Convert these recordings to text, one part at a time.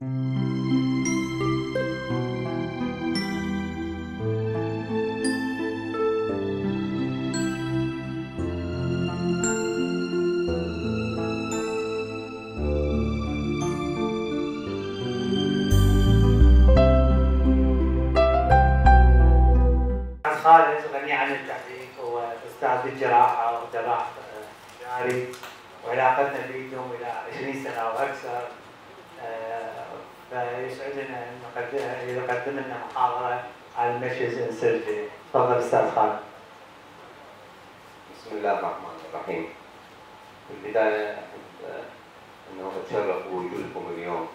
خالد غني عن التعريف، هو استاذ بالجراحه وجراح جاري، وعلاقتنا بيدهم الى 20 سنه واكثر. فيسعدنا ان يقدم لنا محاضره على المشيز ان سيرجري. تفضل استاذ خالد. بسم الله الرحمن الرحيم. في البدايه احب انه اتشرف بوجودكم اليوم.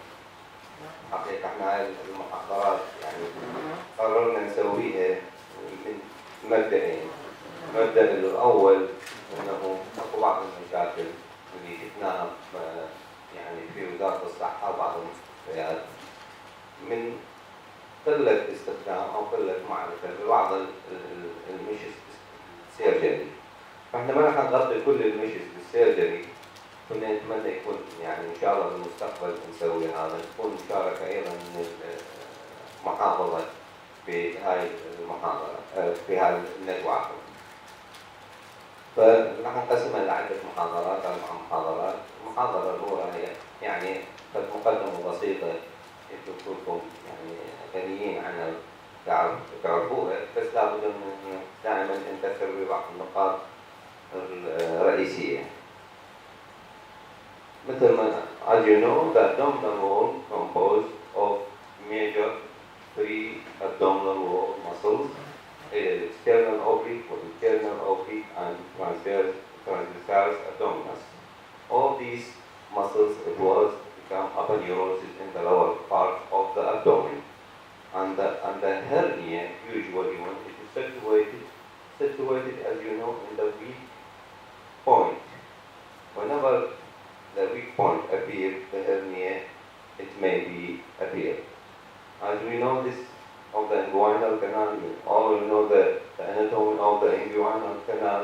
حقيقه احنا هاي المحاضرات يعني قررنا نسويها من مبدئين. المبدأ الأول أنه أكو بعض المشاكل اللي شفناها يعني في وزارة الصحة وبعض المستشفيات من قلة استخدام أو قلة معرفة ببعض المشيز السيرجري. فإحنا ما راح نغطي كل المشيز بالسيرجري، كنا نتمنى يكون يعني إن شاء الله بالمستقبل نسوي هذا، تكون مشاركة أيضا من المحافظة في هاي المحاضرة في هاي الندوة. فنحن نقسمها لعدة محاضرات أو محاضرات. المحاضرة الأولى هي يعني مقدمة بسيطة يكونكم يعني غنيين عنها تعرفوها، بس لابد من دائما نذكر ببعض النقاط الرئيسية. مثل ما as you know, the abdominal wall composed of major three abdominal wall muscles, external oblique or internal oblique and transversus abdominis. All these muscles it was become aponeurosis in the lower part of the abdomen, and the hernia usually when it is situated as you know in the weak point. Whenever the weak point appears, the hernia it may be appear. As we know this of the inguinal canal, we all know the anatomy of the inguinal canal,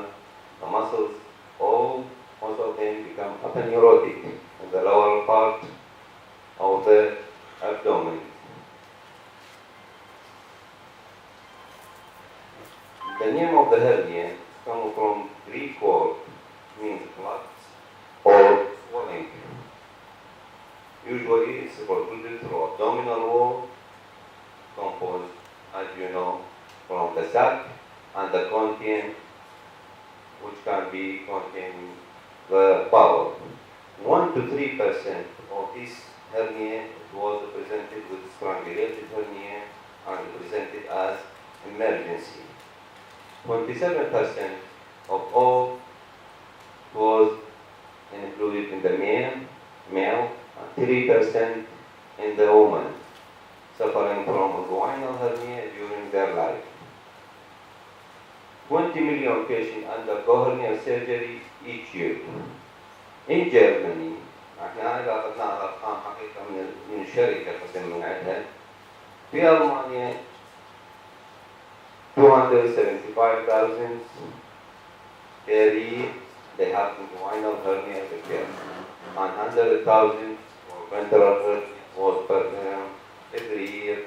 the muscles, all most of them become aponeurotic in the lower part of the abdomen. The name of the hernia comes from Greek word, means clots or swelling. Usually it's protruded through abdominal wall, composed, as you know, from the sac and the content, which can be containing the bowel. 1 to 3% of this hernia was presented with strangulated hernia and presented as emergency. 27% of all was included in the male, and 3% in the woman suffering from inguinal hernia during their life. 20 million patients undergo hernia surgery each year. In Germany, احنا إذا أخذنا الأرقام حقيقة من الشركة قسم من عندها. في ألمانيا 275,000 yearly they have inguinal hernia repair, and 100,000 for ventral hernia was performed every year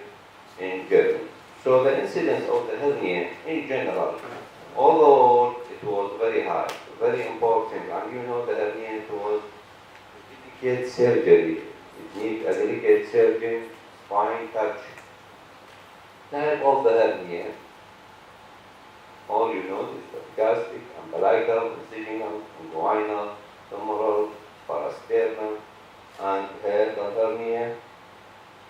in Germany. So the incidence of the hernia in general, although it was very high, very important, and you know the hernia it was delicate surgery. It needs a delicate surgeon, fine touch. Type of the hernia, all you know is the gastric, umbilical, incisional, inguinal, femoral, parasternal, and hiatal hernia.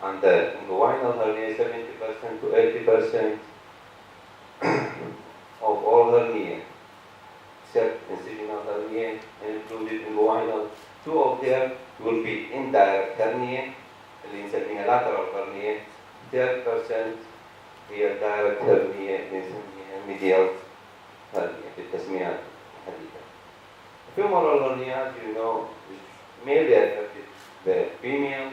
And the inguinal hernia, 70% to 80% of all hernia, except incisional hernia, included inguinal. 2 of them will be indirect hernia, اللي نسميها lateral hernia. 30% هي direct hernia اللي نسميها medial hernia بالتسميات الحديثة. Femoral hernia, you know, is mainly affected the female,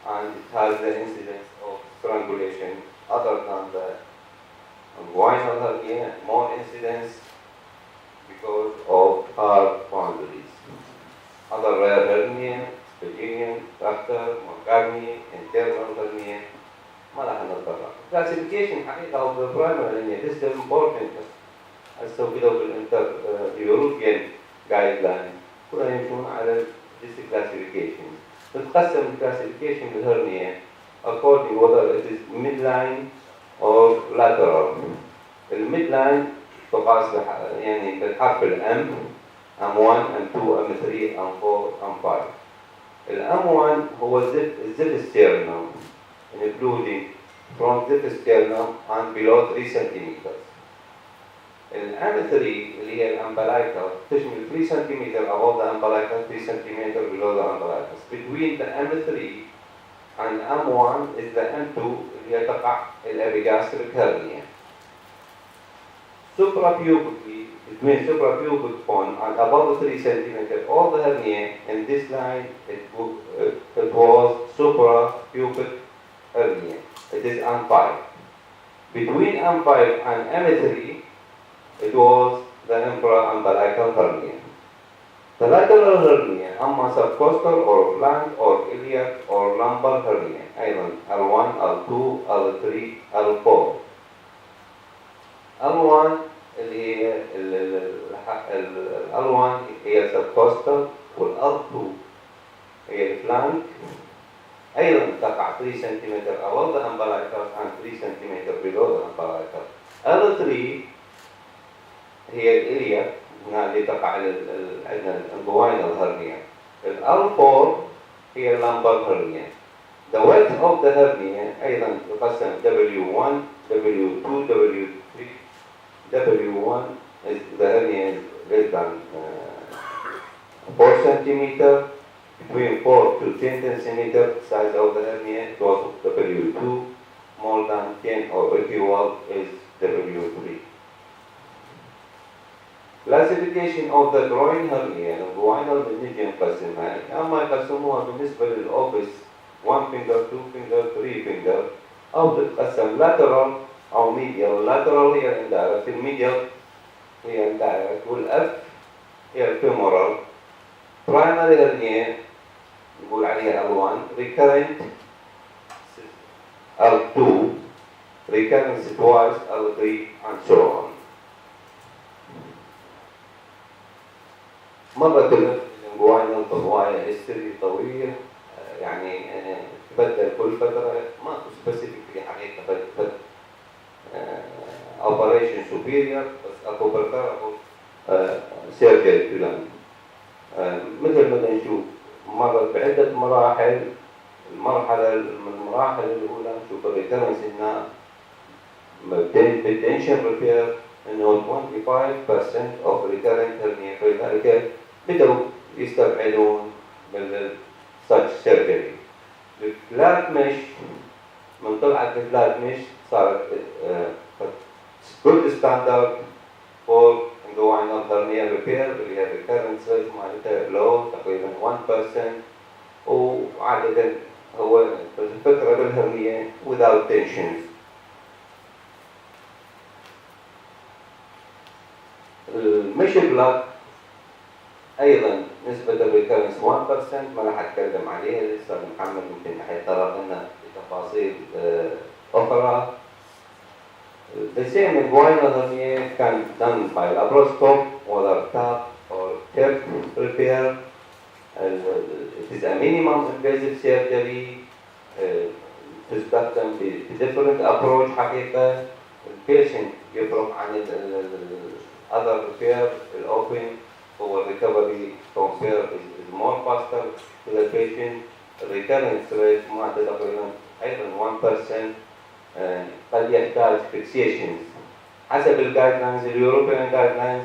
and it has the incidence of strangulation other than the inguinal hernia, more incidence because of hard boundaries. Other rare hernia Virginian, Proctor, McCartney, internal hernia. ما راح نتطرق. Classification حقيقة of the primary hernia. This is important. هسه كده بالانتر European guideline كلهم يمشون على this classification. تتقسم classification الهرنية according whether it is midline or lateral. الميدلاين تقاس يعني بالحرف الام M1, M2, M3, M4, M5. الM1 هو zip sternum including from zip sternum and below 3 cm. الM3 اللي هي الامبلايكر تشمل 3 cm above the umbilical, 3 cm below the umbilicus. Between the M3 and M1 is the M2 اللي هي تقع الابيجاستريك hernia. Suprapubically, between suprapubic bone and above 3 cm, all the hernia in this line, it was suprapubic hernia. It is M5. Between M5 and M3, it was the infraumbilical hernia. The lateral hernia, أما subcostal or flank or iliac or lumbar hernia, أيضا L1, L2, L3, L4. L1 اللي هي L1 هي subcostal والL2 هي الفلانك أيضا تقع 3 cm above the umbilicus and 3 cm below the umbilicus. L3 هي الإلياك هنا اللي تقع عندنا الانجوينال hernia. L4 هي اللمبر hernia. The width of the hernia أيضا تقسم W1, W2, W3. W1 is the hernia is less than 4 cm. Between 4 to 10 cm size of the hernia it was W2. More than 10 or equal is W3. Classification of the groin hernia الجوينال بنيجي نقسمها أما يقسموها بالنسبة للأوبس 1 finger 2 finger 3 finger أو تتقسم lateral أو medial. lateral هي indirect الميديال هي indirect والأف هي الفيمورال. primary hernia نقول عليها L1 recurrent L2 recurrence twice L3 and so on. مرة الانجوينال طوال هيستوري طويل يعني تبدل كل فترة ما سبيسيفيك في حقيقة بدل اوبريشن سوبيريور بس اكو بريفيربل سيرجري كلام. مثل ما نشوف مرت بعدة مراحل. المرحلة من المراحل الأولى نشوف الريكرنس هنا بالتنشن ريبير انه 25% of recurrent hernia فلذلك بدأوا يستبعدون من such surgery. الفلات مش من طلعت الفلات مش صارت good standard for inguinal hernia repair اللي هي recurrence rate مالتها low تقريبا 1% وعادة هو الفكرة بالهرنية without tensions. المش بلاك ايضا نسبة الريكرنس 1% ما راح اتكلم عليها لسه محمد يمكن حيتطرق لنا لتفاصيل اخرى. The same inguinal hernia can be done by laparoscope whether tap or tip repair. It is a minimum invasive surgery. تستخدم بديفرنت approach حقيقة. البيشنت يفرق عن other repair. الأوبن هو recovery compare is more faster to the patient. Recurrence rate معدل تقريبا أيضا 1%. قد يحتاج fixation حسب الجايدلاينز اليوروبيان جايدلاينز.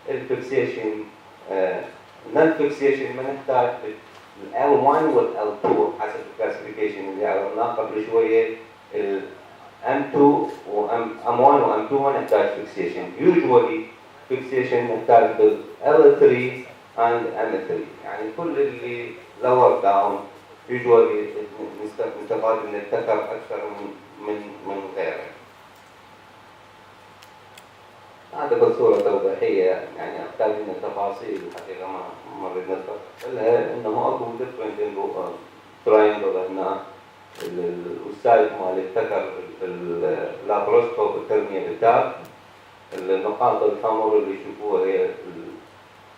الفيكسيشن نون فيكسيشن ما نحتاج L1 وال L2 حسب الكلاسيفيكيشن اللي عرفناه قبل شوية. M2 M1 و M2 ما نحتاج fixation. Usually fixation نحتاج بال L3 and M3 يعني كل اللي lower down usually نستفاد من التكر أكثر من غيره. هذا بصورة توضيحية. جراحية يعني أحتاج من التفاصيل الحقيقة ما نريد ندخل لها، إنه أكو different triangle هنا. الأستاذ مالك ذكر اللابروسكوب الترمية بالتاب، النقاط الحمر اللي يشوفوها هي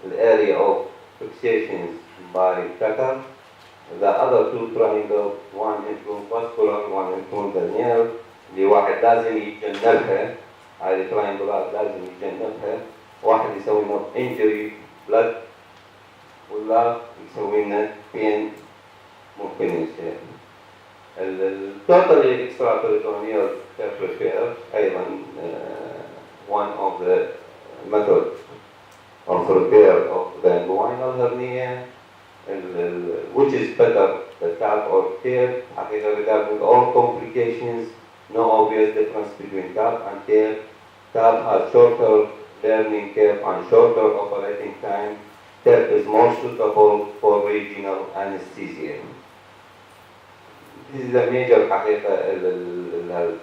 الاريا of fixations by Tucker. The other two triangles, one include vascular, one include the nerve، اللي واحد لازم يتجنبها، هاي التراينجلات لازم يتجنبها. واحد يسوي لنا injury blood ولا يسوي لنا pain ممكن يصير. التوتال extraperitoneal curve repair أيضا one of the methods of repair of the inguinal hernia, which is better, the TAP or TAPE. Regarding all complications, no obvious difference between TAP and TAPE. TAP has shorter learning curve and shorter operating time. TAPE is more suitable for regional anesthesia. This is a major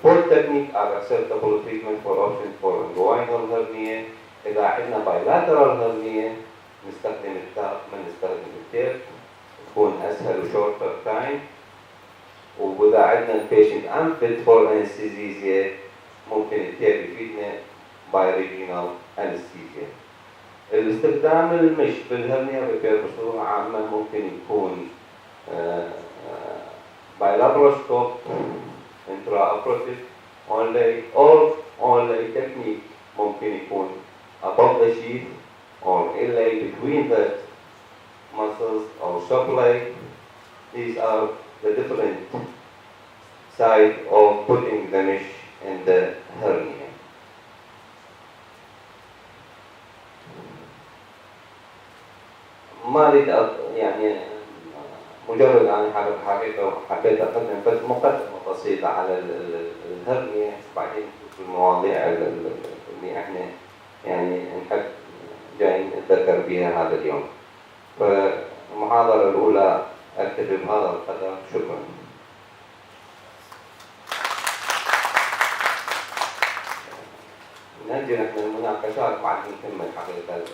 full technique are acceptable treatment for option for inguinal hernia. إذا عندنا bilateral hernia نستخدم التاب ما نستخدم التيب، تكون أسهل و shorter time. وإذا عندنا البيشنت unfit for anesthesia ممكن التيب يفيدنا by regional anesthesia. الاستخدام المش بالهرنيا ريبير بصورة عامة ممكن يكون bilaparoscope intraoperative only or only technique ممكن يكون above the sheath or inlay between the muscles or supply. These are the different sides of putting the mesh in the hernia. ما أريد يعني مجرد أنا حبيت أقدم بس مقدمة بسيطة على الهرنيا، بعدين نشوف المواضيع اللي احنا يعني نحب جايين نتذكر بها هذا اليوم. فالمحاضرة الأولى أكتفي بهذا القدر. شكرا. نجي نحن المناقشات بعدين نكمل حقيقة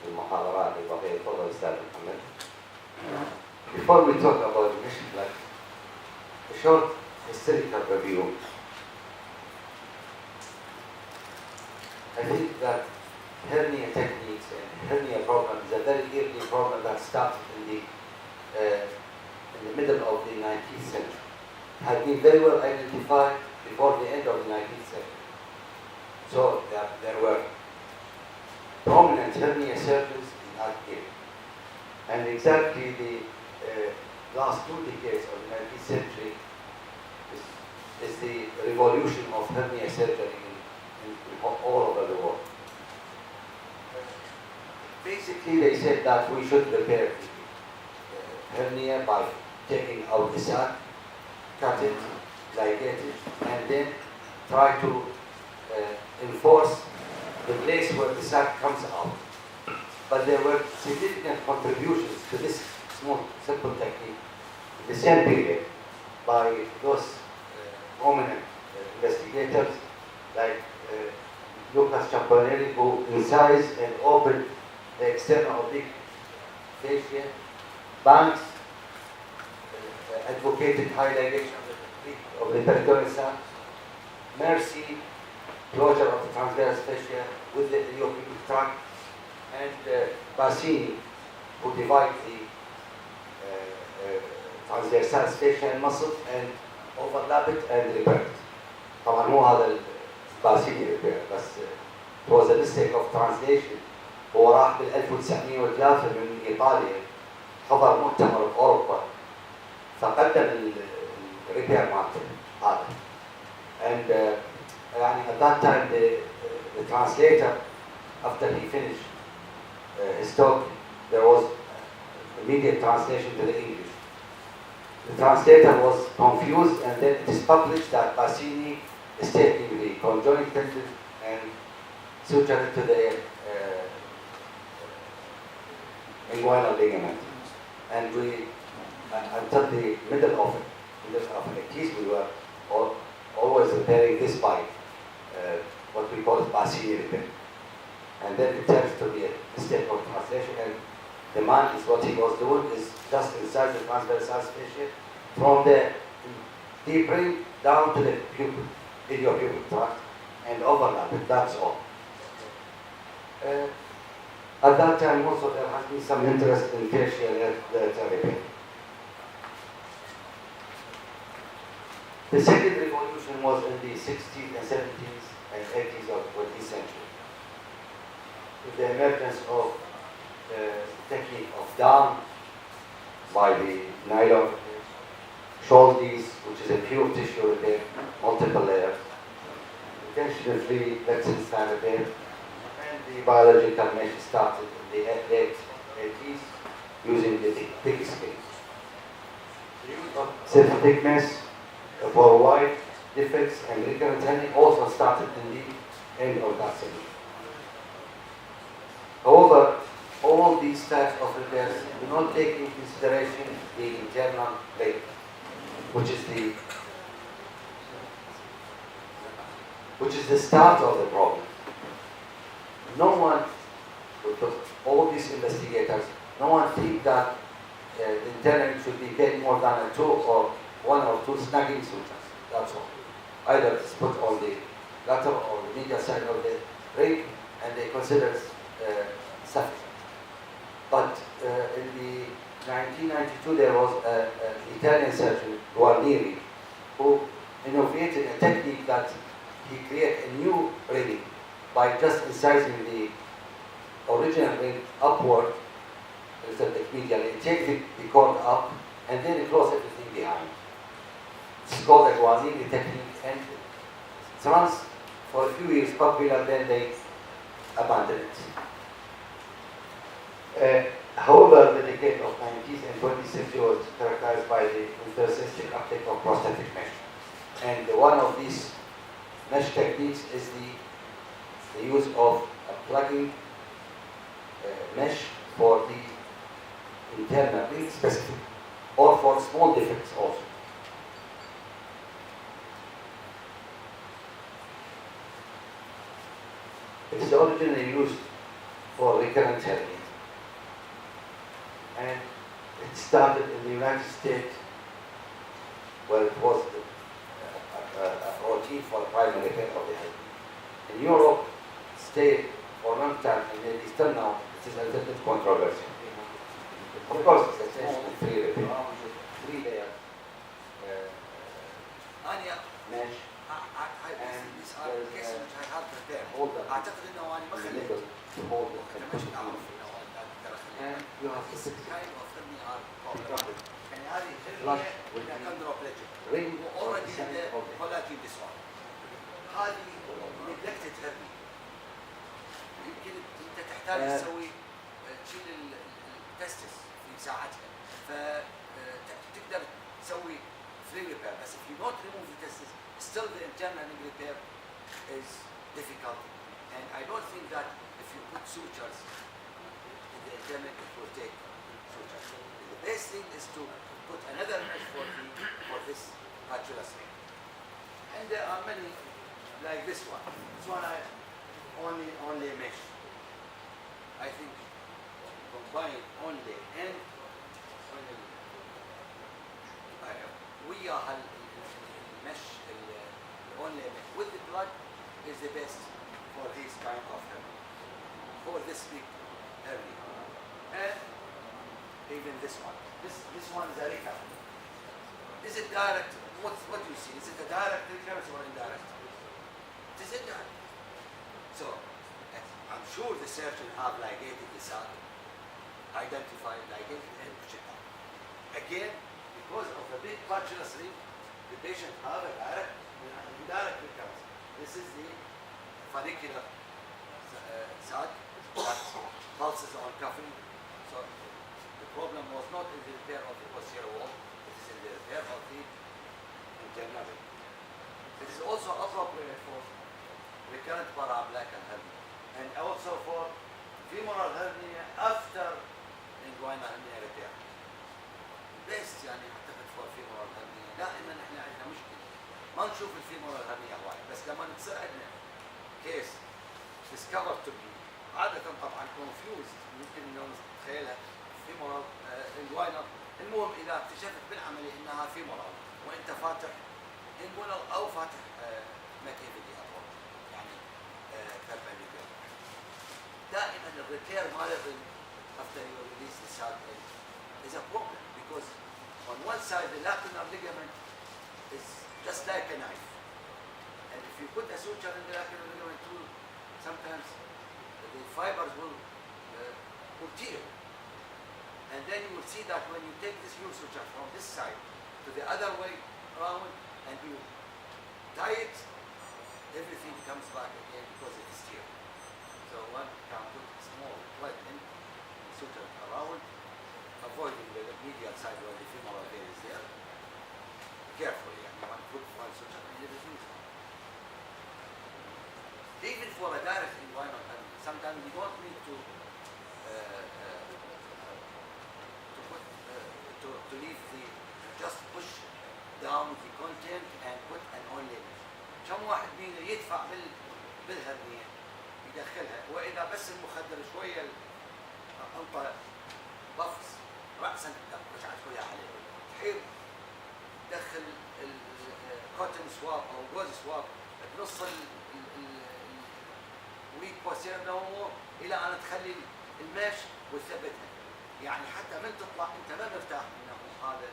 المحاضرات البقية. تفضل أستاذ محمد. Before we talk about the mission life, a short historical review. I think that hernia techniques and hernia problem is a very early problem that started in the middle of the 19th century. Had been very well identified before the end of the 19th century. So there were prominent hernia surgeons in that area. And exactly the last 2 decades of the 19th century is the revolution of hernia surgery in all over the world. Basically, they said that we should repair the hernia by taking out the sac, cut it, ligate it, and then try to enforce the place where the sac comes out. But there were significant contributions to this small, simple technique in the same period by those prominent investigators like Lucas Campanelli, who incised and opened the external oblique fascia. Banks advocated high ligation of the peritoneal sac. Mercy, closure of the transverse fascia with the iliopubic tract. And Bassini, who divided the transversal fascia muscle and overlap it and repair it. طبعا مو هذا الباسيني repair بس it was a mistake of translation. هو راح بال 1903 من ايطاليا حضر مؤتمر باوروبا فقدم الريبير مالته هذا. And يعني at that time the translator, after he finished his talk, there was immediate translation to the English. The translator was confused, and then it is published that Bassini is taking the conjoint tendon and sutured it to the inguinal ligament. And we, until the middle of the case, we were always repairing this by what we call Bassini repair. and then it turns to be a mistake of translation, and the man is what he was doing is just inside the transverse fascia, from the deep brain down to the pupil, iliopubic tract, and overlap it, that's all. At that time also there has been some interest in facial repair. The second revolution was in the 60s and 70s and 80s of the 20th century, with the emergence of the technique of down by the nylon, Scholdi's, which is a pure tissue repair, multiple layers, intentionally Lexington repair, and the biological mesh started in the late 80s using the thick skin. The use of self-thickness for wide defects and recurrent hernia also started in the end of that century. However, all these types of repairs do not take into consideration the internal vein, which is the start of the problem. No one, because all these investigators, no one think that the internal should be getting more than one or two snagging sutures. That's all. Either it's put on the lateral or the medial side of the ring, and they consider it sufficient. But in the 1992, there was an Italian surgeon, Guarnieri, who innovated a technique that he created a new ring by just incising the original ring upward, instead of medially, take the cord up, and then close everything behind. It's called the Guarnieri technique, and it runs for a few years popular, then they abandoned it. However, the decade of 90s and 20th century was characterized by the intercystic uptake of prosthetic mesh. And one of these mesh techniques is the use of a plugging mesh for the internal ring specific, or for small defects also. It is originally used for recurrent hernia, and it started in the United States, where it was a routine for primary care of the hernia. In Europe, it stayed for a long time, and maybe still now, it is a little bit controversial. Of course, it's essentially three layers mesh. these are cases which I have prepared. اعتقد انه انا ما خليت مش اعرف انه this kind of hernia are problem. يعني هذه hernia chondroplegic already collagen disorder. هذه neglected hernia. يمكن انت تحتاج تسوي تشيل التستس في ساعتها فتقدر تسوي free repair. بس if you don't remove the testis, still the internal repair is difficult, and I don't think that if you put sutures in the internal, it will take sutures. The best thing is to put another mesh for this patulous ring. And there are many like this one. This one I only mesh. I think combine only and وياها المش only with the blood is the best for this kind of hernia, for this big hernia, and even this one. This one is a recurrent. Is it direct? What you see? Is it a direct recurrence or indirect? It is indirect. So I'm sure the surgeon have ligated the side, identified, ligated, and push it out. Again, because of the big patulous ring, the patient have a direct and indirect recurrence. This is the follicular side that pulses on cuffing. So the problem was not in the repair of the posterior wall, it is in the repair of the internal ring. It is also appropriate for recurrent paraumbilical hernia, and also for femoral hernia after inguinal hernia repair. بس يعني اعتقد فور فيمورال هرنيا دائما احنا عندنا مشكله ما نشوف الفيمورال هرنيا وايد، بس لما تصير عندنا كيس discovered to be عادة طبعا confused يمكن انه نتخيلها femoral inguinal. المهم اذا اكتشفت بالعملية انها femoral وانت فاتح inguinal او فاتح macavity اطول يعني perpendicular. دائما الريبير مال after you release the sharp edge is a problem because on one side the lacunar ligament is just like a knife, and if you put a suture in the lacunar ligament too, sometimes the fibers will tear, and then you will see that when you take this new suture from this side to the other way around and you tie it, everything comes back again because it is tear. So one can put a small plug in suture around, avoiding the medial side where the femoral vein is there. Carefully, and you want to put one suture and everything is fine. Even for a direct inguinal, and sometimes you don't need to leave the, just push down the content and put an only. كم واحد منا يدفع بالهرنية يدخلها، وإذا بس المخدر شوية أنطى بفص رأسا مش عارف وياه عليه تحير دخل الكوتن سواب أو جوز سواب بنص الويك بوستير نومو إلى أن تخلي الماش وتثبتها، يعني حتى من تطلع أنت ما مرتاح إنه هذا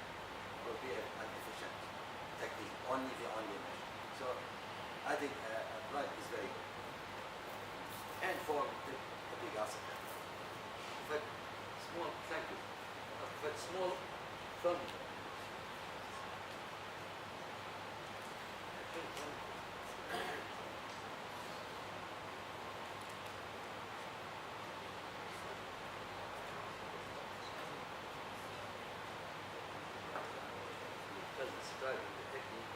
will be an efficient technique, only the only mesh. So adding a plug is very good. And for the big acid. But small, thank you. But small thumb. Describing the technique.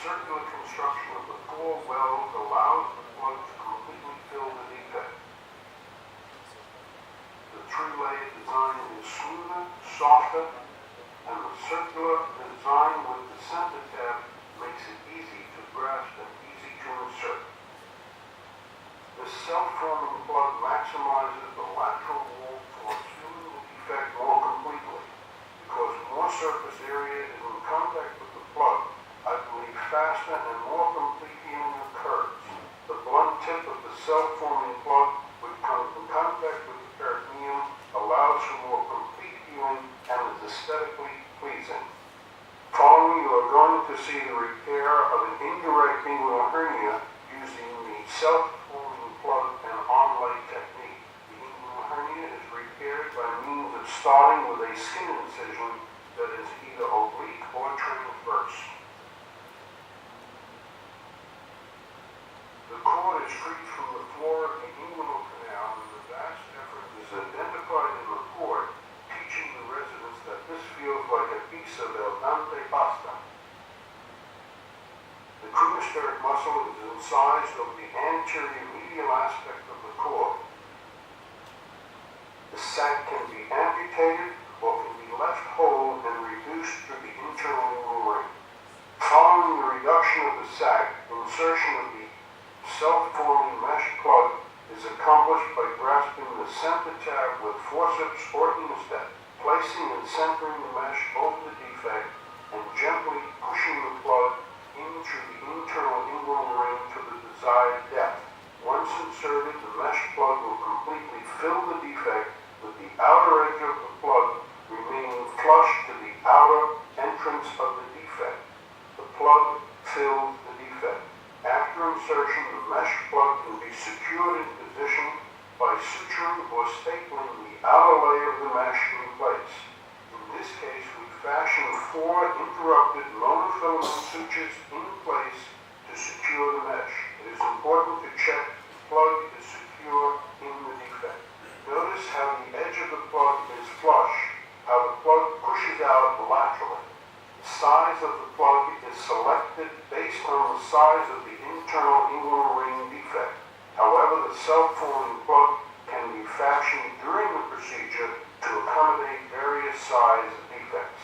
Circular construction of the four wells allows the plug to completely fill the defect. The three-layer design is smoother, softer, and the circular design with the center tab makes it easy to grasp and easy to insert. This self-forming plug maximizes the lateral wall for filling the defect more completely. Because more surface area is in contact with the plug, I believe faster and more complete healing occurs. The blunt tip of the self-forming plug, which comes in contact with the peritoneum, allows for more complete healing and is aesthetically pleasing. Following, you are going to see the repair of an indirect inguinal hernia using the self-forming plug and on-lay technique. The inguinal hernia is repaired by means of starting with a skin incision that is either oblique or transverse. The cord is freed from the floor of the inguinal canal, and the vast effort is identified in the report, teaching the residents that this feels like a piece of al dente pasta. The cremasteric muscle is incised over the anterior medial aspect of the cord. The sac can be amputated or can be left whole and reduced through the internal inguinal ring. Following the reduction of the sac, insertion of the self-forming mesh plug is accomplished by grasping the center tab with forceps or hemostat, placing and centering the mesh over the defect, and gently pushing the plug in through the internal inguinal ring to the desired depth. Once inserted, the mesh plug will completely fill the defect, with the outer edge of the plug remaining flush to the outer entrance of the defect. The plug fills the defect. After insertion, the mesh plug can be secured in position by suturing or stapling the outer layer of the mesh in place. In this case, we fashion 4 interrupted monofilament sutures in place to secure the mesh. It is important to check the plug is secure in the defect. Notice how the edge of the plug is flush, how the plug pushes out laterally. The size of the plug is selected based on the size of the internal England ring defect. However, the self-forming plug can be fashioned during the procedure to accommodate various size defects.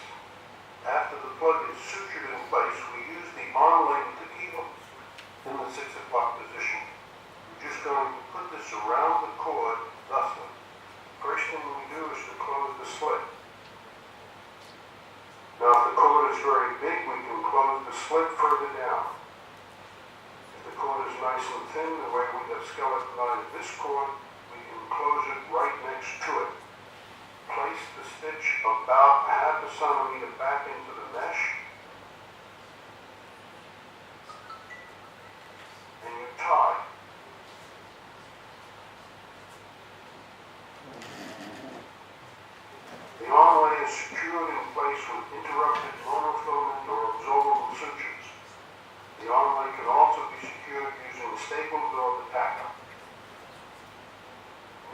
After the plug is sutured in place, we use the arm leg to keep it in the 6 o'clock position. We're just going to put this around the cord thusly. First thing we do is to close the slit. Now if the cord is very big, we can close the slit further down. If the cord is nice and thin, the way we have skeletonized this cord, we can close it right next to it. Place the stitch about half a centimeter back into the mesh, and you tie. The armlay is secured in place with interrupted monofilament or absorbable sutures. The armlay can also be secured using staples or the tacker.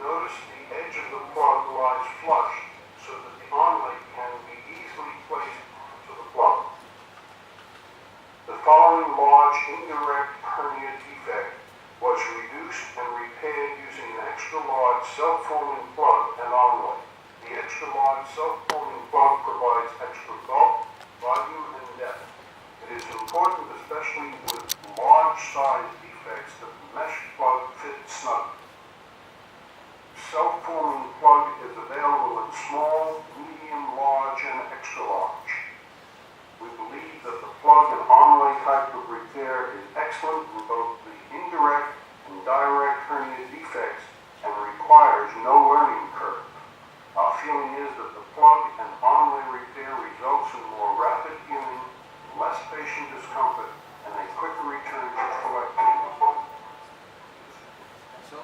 Notice the edge of the plug lies flush so that the armlay can be easily placed onto the plug. The following large indirect hernia defect was reduced and repaired using an extra large self-forming plug and armlay. The extra large self-forming plug provides extra bulk, volume, and depth. It is important, especially with large size defects, that the mesh plug fits snug. Self-forming plug is available in small, medium, large, and extra large. We believe that the plug and armlay type of repair is excellent in both the indirect and direct hernia defects and requires no learning curve. Our feeling is that the plug and armlay repair results in more rapid healing, less patient discomfort, and a quicker return to full activity. So,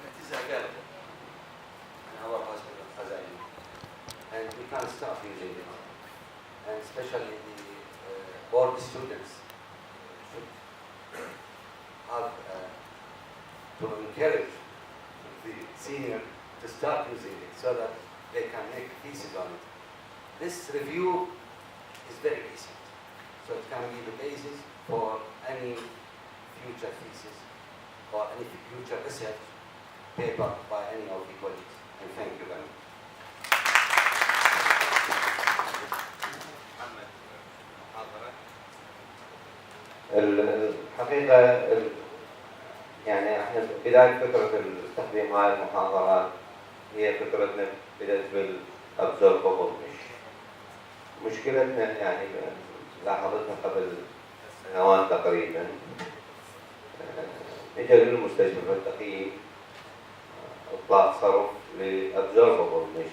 it is available in our hospital, as I know, and we can start using it. And especially the board students should have to encourage the senior to start using it so that they can make thesis on it. This review is very recent, so it can be the basis for any future thesis or any future research paper by any of the colleagues. And thank you very much. الحقيقة يعني احنا بداية فكرة تقديم هاي المحاضرات هي فكرتنا بدأت بالابزوربابل مش مشكلتنا يعني لاحظتها قبل سنوات تقريبا اجى للمستشفى التقييم اطلاق صرف لابزوربابل مش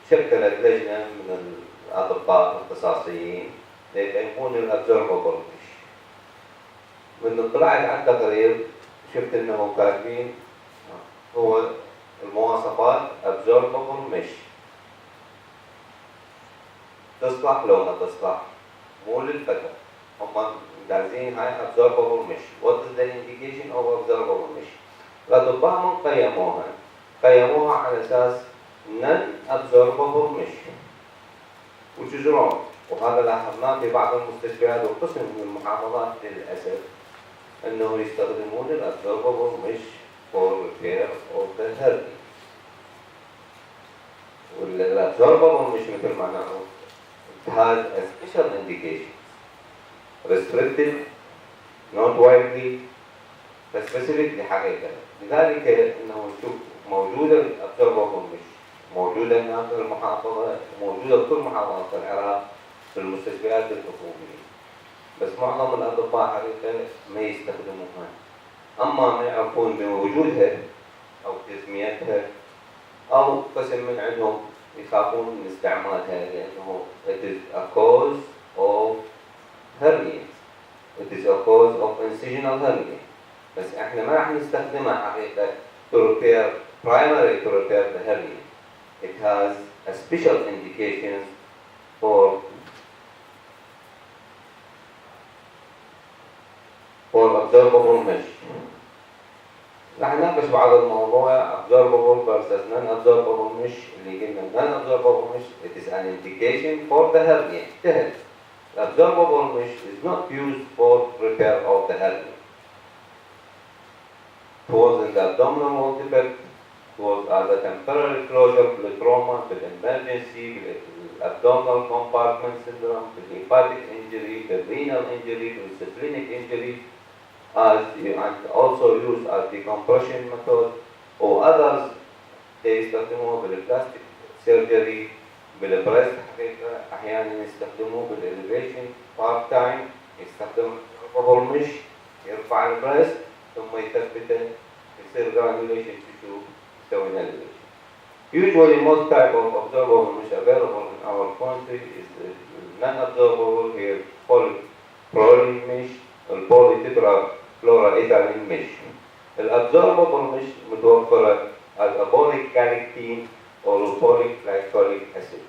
شكلت لجنة من الأطباء الاختصاصيين ليقيمون الابزوربابل مش من طلعت على التقرير شفت انه كاتبين هو المواصفات absorbable mesh تصلح لو ما تصلح مو للفتى هم دارسين هاي absorbable mesh. What is the indication of absorbable mesh؟ الأطباء من قيموها على أساس non absorbable mesh which is wrong. وهذا لاحظناه في بعض المستشفيات وقسم من المحافظات للأسف أنه يستخدمون الabsorbable mesh for repair of the hernia. والabsorbable mesh مثل ما نعرف it has a special indication restricted not widely specific لحقيقة. لذلك أنه نشوف موجودة الabsorbable mesh موجودة هنا في المحافظة موجودة في كل محافظات العراق في المستشفيات الحكومية بس معظم الأطباء حقيقة ما يستخدموها أما ما يعرفون بوجودها أو تسميتها أو قسم من عندهم يخافون من استعمالها لأنه it is a cause of hernia it is a cause of incisional hernia بس إحنا ما راح نستخدمها حقيقة to repair primary to repair the hernia. It has a special indications for observable mesh. نركز على الموضوع observable versus non-observable مش اللي قلنا non-observable مش it is an indication for the hernia انتهت. Observable مش is not used for repair of the hernia. It was in the abdominal wall defect, it was as a temporary closure بالtrauma بالemergency بالabdominal compartment syndrome بالhepatic injury بالrenal injury بالsplenic injury and also used as decompression method or others يستخدموه بالplastic surgery بالبريست حقيقة أحيانا يستخدموه بالelevation part time يستخدم observable مش يرفع البريست ثم يثبته يصير granulation tissue يسوي elevation. Usually most type of observable mesh available in our country is non-observable here polyproline mesh or polytetrafluoroethylene mesh. الobservable mesh متوفرة as a polyglycine or polyglycolic acid.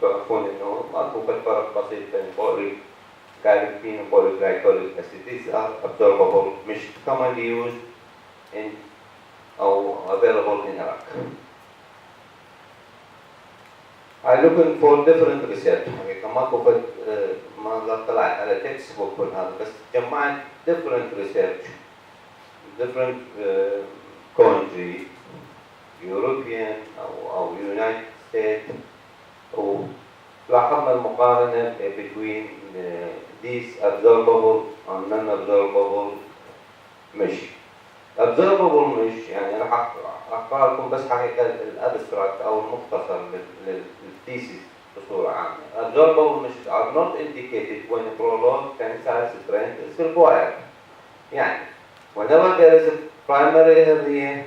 تعرفون إنه ماكو فرق بسيط بين polyglycine and polyglycolic acid. These are observable mesh commonly used in or available in Iraq. I'm looking for different research. ما طلعت على text book هذا بس جمعت different research, different country, European أو United States. ولاحظنا المقارنة between these observable and non-observable mesh. observable mesh يعني أنا أقرأ لكم بس حقيقة الأبستراكت أو المختصر للثيسيس بصورة عامة. observable mesh are not indicated when prolonged tensile strength is required. يعني whenever there is a primary hernia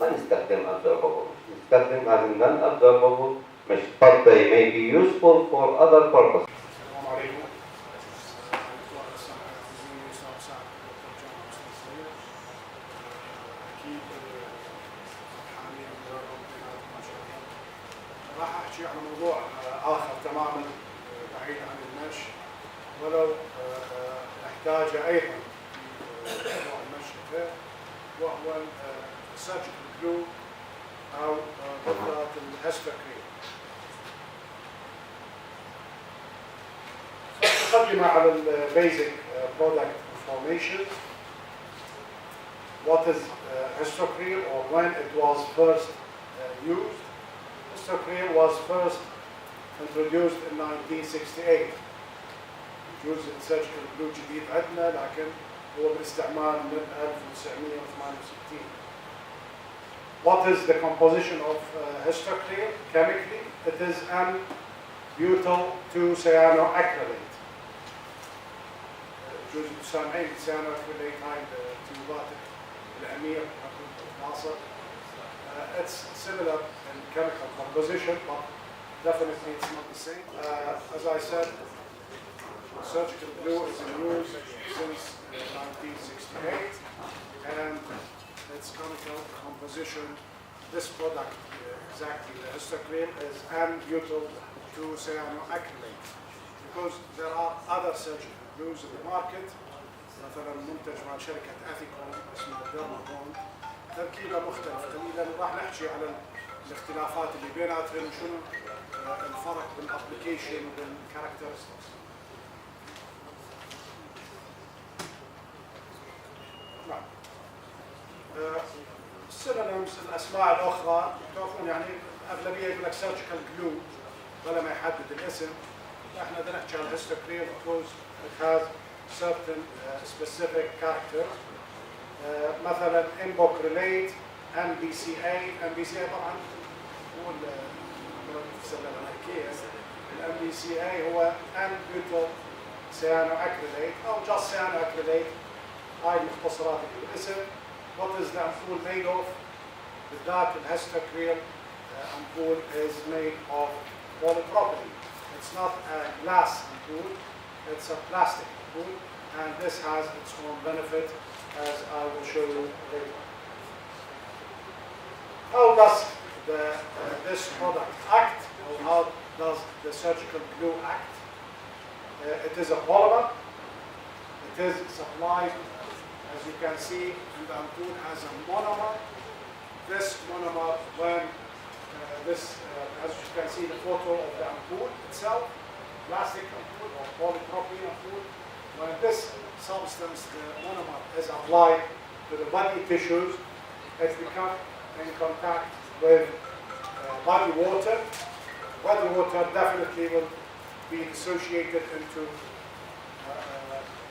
ما نستخدم observable mesh. نستخدم as a non-observable mesh, but they may be useful for other purposes. راح احكي عن موضوع اخر تماما بعيد عن المشي ولو نحتاج ايضا في موضوع المشي وهو السيرجيكال جلو او غطاء الهستوكريم. مقدمة على البيزك برودكت انفورميشن. What is histocrene or when it was first used? Histocrene was first introduced in 1968. جزء سيرجيكال جلو جديد عندنا لكن هو بالاستعمال من 1968. What is the composition of histocrene chemically? It is an butyl 2-cyanoacrylate. جزء سامعين cyanoacrylate هاي التيوبات الأمير ناصر. It's similar in chemical composition, but definitely it's not the same. As I said, surgical glue is in use since 1968, and its chemical composition, this product, exactly the histocrene, is N-butyl 2-cyanoacrylate, because there are other surgical glues in the market. مثلا منتج مع شركة أثيكون اسمه ديرمابوند تركيبة مختلفة قليلا. راح نحكي على الاختلافات اللي بيناتهم شنو الفرق بالابلكيشن وبالكاركترستكس. نعم. السينونيمز الاسماء الاخرى تعرفون يعني اغلبيه يقول لك سيرجيكال جلو ولا ما يحدد الاسم. احنا بدنا نحكي عن هيستوكرين because it has certain specific characters. مثلا امبوكريليت MBCA. MBCA طبعا هو السلة الأمريكية. MBCA هو N-butyl cyanoacrylate أو just cyanoacrylate. هاي المختصرات اللي بالاسم. What is the ampoule made of? بالذات الهستوكرين ampoule is made of polypropylene. It's not a glass ampoule, it's a plastic ampoule, and this has its own benefit, as I will show you later. How does this product act, or how does the surgical glue act? It is a polymer. It is supplied as you can see in the ampoule, has a monomer. This monomer, when as you can see the photo of the ampoule itself, plastic ampoule or polypropylene ampoule, when this substance, the monomer, is applied to the body tissues, it becomes in contact with body water. Body water definitely will be dissociated into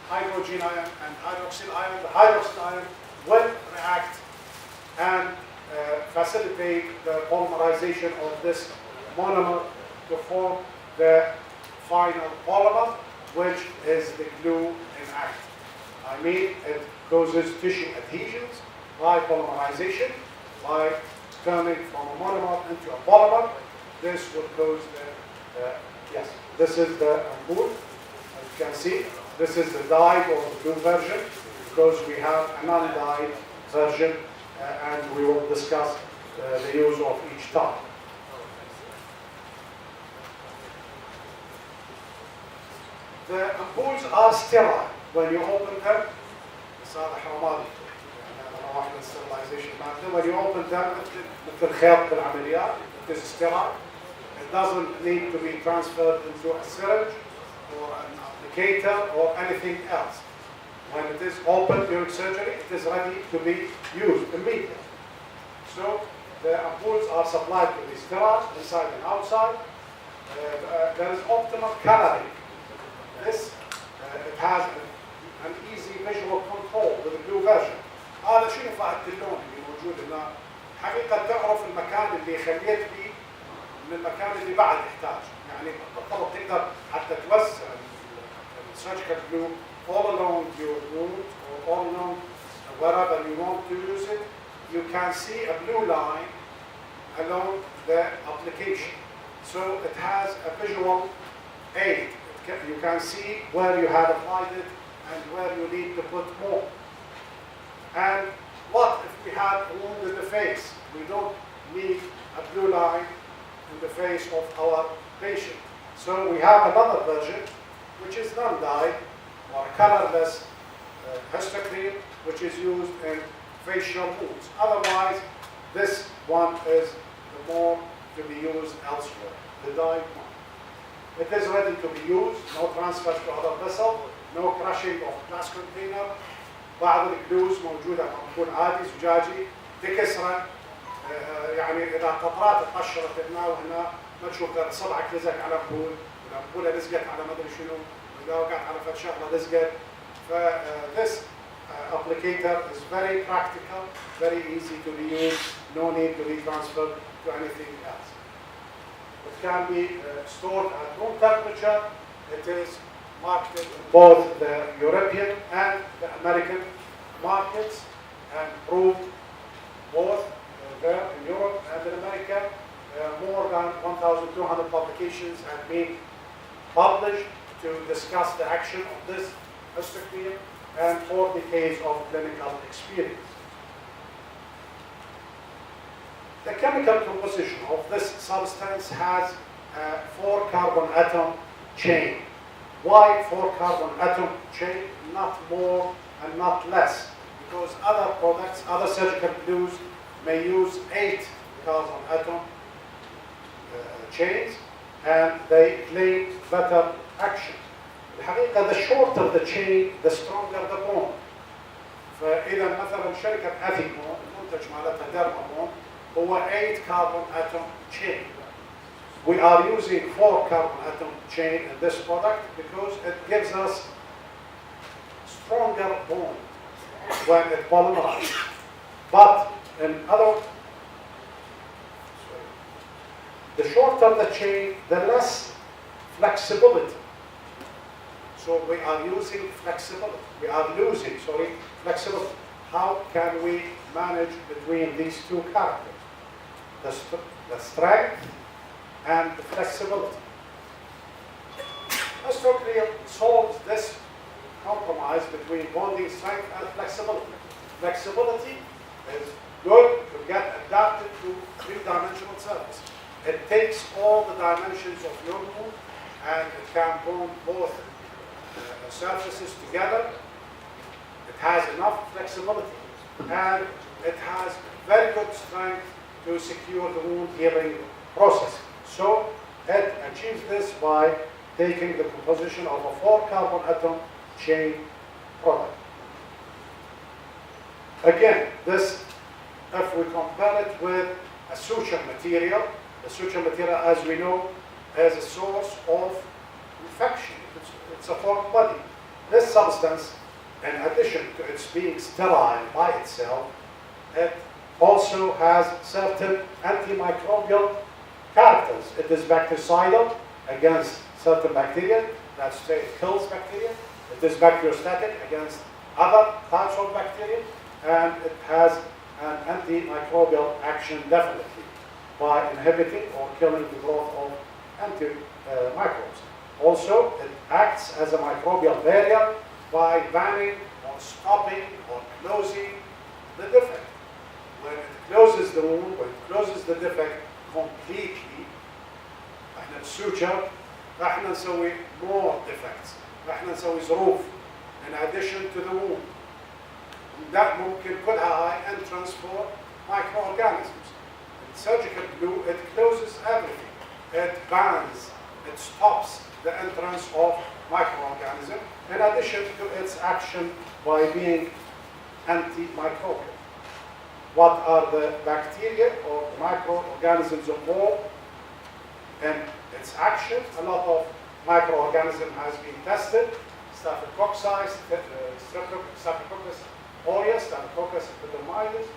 hydrogen ion and hydroxyl ion. The hydroxyl ion will react and facilitate the polymerization of this monomer to form the final polymer, which is the glue in act. I mean, it causes tissue adhesions by polymerization, by turning from a monomer into a polymer. This will cause yes, this is the ampoule. As you can see, this is the dyed or the blue version, because we have a non-dyed version, and we will discuss the use of each type. The ampoules are sterile when you open them. هذا حرماني نروح للsterilization مالته. When you open them, مثل خيط بالعمليات, it is sterile. It doesn't need to be transferred into a syringe or an applicator or anything else. When it is opened during surgery, it is ready to be used immediately. So the ampoules are supplied to be sterile inside and outside. There is optimal coloring. This it has an easy visual control with the blue version. هذا شنو فائدة اللون اللي موجود هنا؟ حقيقة تعرف المكان اللي خليت فيه من المكان اللي بعد يحتاج. يعني بالضبط تقدر حتى توزع السيرجيكال glue all along your wound or all along wherever you want to use it. You can see a blue line along the application. So it has a visual aid. You can see where you have applied it and where you need to put more. And what if we have a wound in the face? We don't need a blue line in the face of our patient. So we have another version which is non-dyed or colorless histocrene, which is used in facial wounds. Otherwise, this one is the more to be used elsewhere, the dyed one. It is ready to be used, no transfer to other vessel, no crushing of glass container. بعض الجلوز موجودة بأمبول عادي زجاجي تكسره. يعني إذا قطرات اتقشرت هنا وهنا ما تشوف صبعك لزق على أمبول، الأمبولة لزقت على ما أدري شنو، إذا وقعت على فد شغلة لزقت. This applicator is very practical, very easy to be used, no need to be transferred to anything else. It can be stored at room temperature. It is marketed in both the European and the American markets and proved both there in Europe and in America. More than 1,200 publications have been published to discuss the action of this histocrene and 4 decades of clinical experience. The chemical composition of this substance has a 4 carbon atom chain. Why 4 carbon atom chain? Not more and not less. Because other products, other surgical glues may use 8 carbon atom chains and they claim better action. الحقيقة the shorter the chain, the stronger the bond. فإذا مثلا شركة أثيكون المنتج مالتها ديرمابون هو 8 carbon atom chain. We are using 4 carbon atom chain in this product because it gives us stronger bond when it polymerizes. But in other, the shorter the chain, the less flexibility. So we are using flexibility. We are losing, flexibility. How can we manage between these two characters? The strength and the flexibility. Histocrene solves this compromise between bonding strength and flexibility. Flexibility is good to get adapted to 3-dimensional surface. It takes all the dimensions of your wound and it can bond both surfaces together it has enough flexibility, and it has very good strength to secure the wound healing process. So it achieves this by taking the composition of a 4-carbon atom chain product. Again, this, if we compare it with a suture material, the suture material, as we know, is a source of infection. It's a foreign body. This substance, in addition to its being sterile by itself, it also has certain antimicrobial characters. It is bactericidal against certain bacteria, that's to say it kills bacteria. It is bacteriostatic against other types of bacteria, and it has an antimicrobial action definitely by inhibiting or killing the growth of antimicrobes. Also, it acts as a microbial barrier by banning or stopping or closing the defect. When it closes the wound, when it closes the defect completely, احنا السوتشر احنا نسوي more defects، احنا نسوي ظروف in addition to the wound. ده ممكن كلها high entrance for microorganisms. In surgical glue, it closes everything. It bans, it stops the entrance of microorganism in addition to its action by being antimicrobial. What are the bacteria or microorganisms involved in its action? A lot of microorganism has been tested. Staphylococcus aureus, Staphylococcus epidermidis,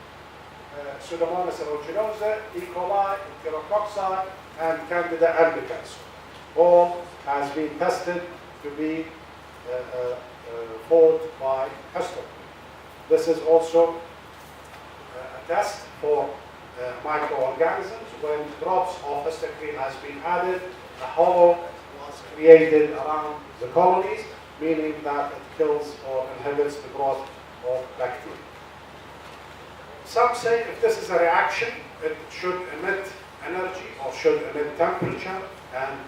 Pseudomonas aeruginosa, E. coli, Enterococci, and Candida albicans. All has been tested to be fought by history. This is also a test for microorganisms. When drops of histocrene has been added, a hollow was created around the colonies, meaning that it kills or inhibits the growth of bacteria. Some say if this is a reaction, it should emit energy or should emit temperature, and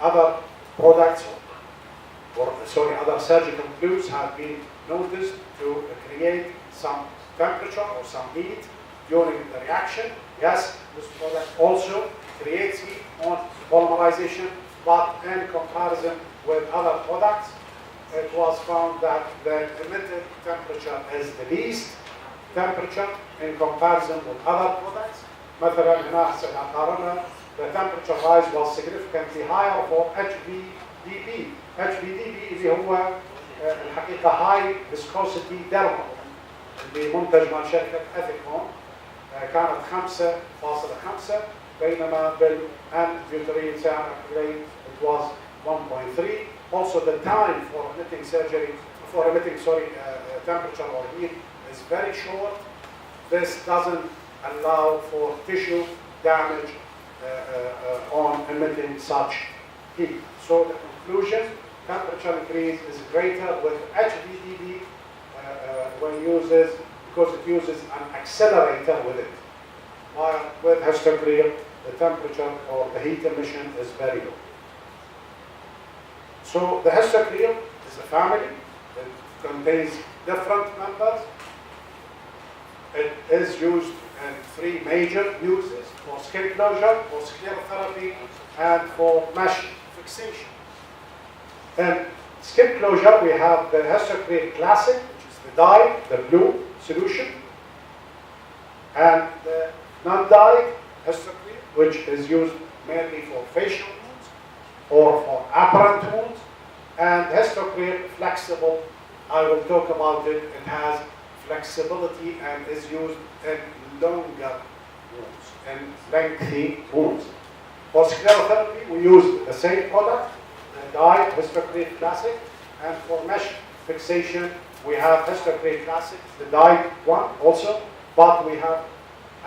other products other surgical glues have been noticed to create some temperature or some heat during the reaction. Yes, this product also creates heat on polymerization, but in comparison with other products, it was found that the emitted temperature is the least temperature in comparison with other products. مثلا هنا قارنا the temperature rise was significantly higher for HBDB. HBDB اللي هو الحقيقة high viscosity dermal اللي منتج من شركة أثيكون كانت 5.5 بينما بالأنبيوترين grade it was 1.3. Also the time for emitting temperature or heat is very short. This doesn't allow for tissue damage on emitting such heat. So the conclusion, temperature increase is greater with HBDB because it uses an accelerator with it. While with histocrene, the temperature or the heat emission is very low. So the histocrene is a family. It contains different members. It is used in 3 major uses: for skin closure, for sclerotherapy, and for mesh fixation. In skin closure, we have the histocrene classic, which is the dyed, the blue solution, and the non-dyed histocrene, which is used mainly for facial wounds or for apparent wounds, and histocrene flexible. I will talk about it. It has flexibility and is used in longer wounds, in lengthy wounds. For sclerotherapy, we use the same product, the dyed histocrene classic, and for mesh fixation, we have histocrene classic, the dyed one also, but we have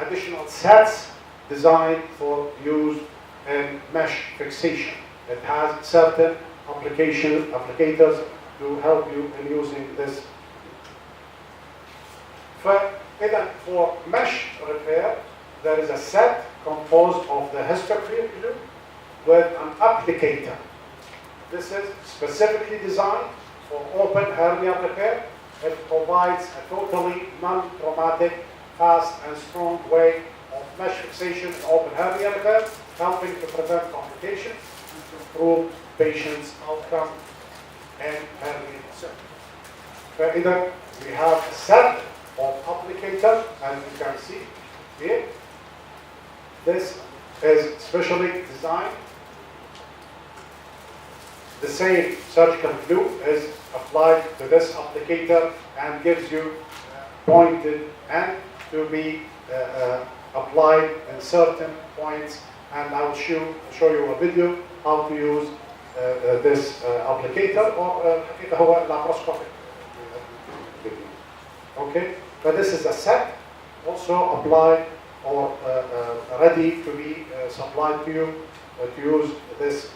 additional sets designed for use in mesh fixation. It has certain applicators to help you in using this. For mesh repair, there is a set composed of the histocrene glue with an applicator. This is specifically designed for open hernia repair, It provides a totally non-traumatic, fast and strong way of mesh fixation in open hernia repair, helping to prevent complications and to improve patients' outcome and hernia surgery. Further, we have a set of applicators, as you can see here. This is specially designed. The same surgical glue is applied to this applicator and gives you pointed end to be applied in certain points, and I will show you a video how to use this applicator or هو laparoscopic. Okay, but this is a set also applied or ready to be supplied to you to use this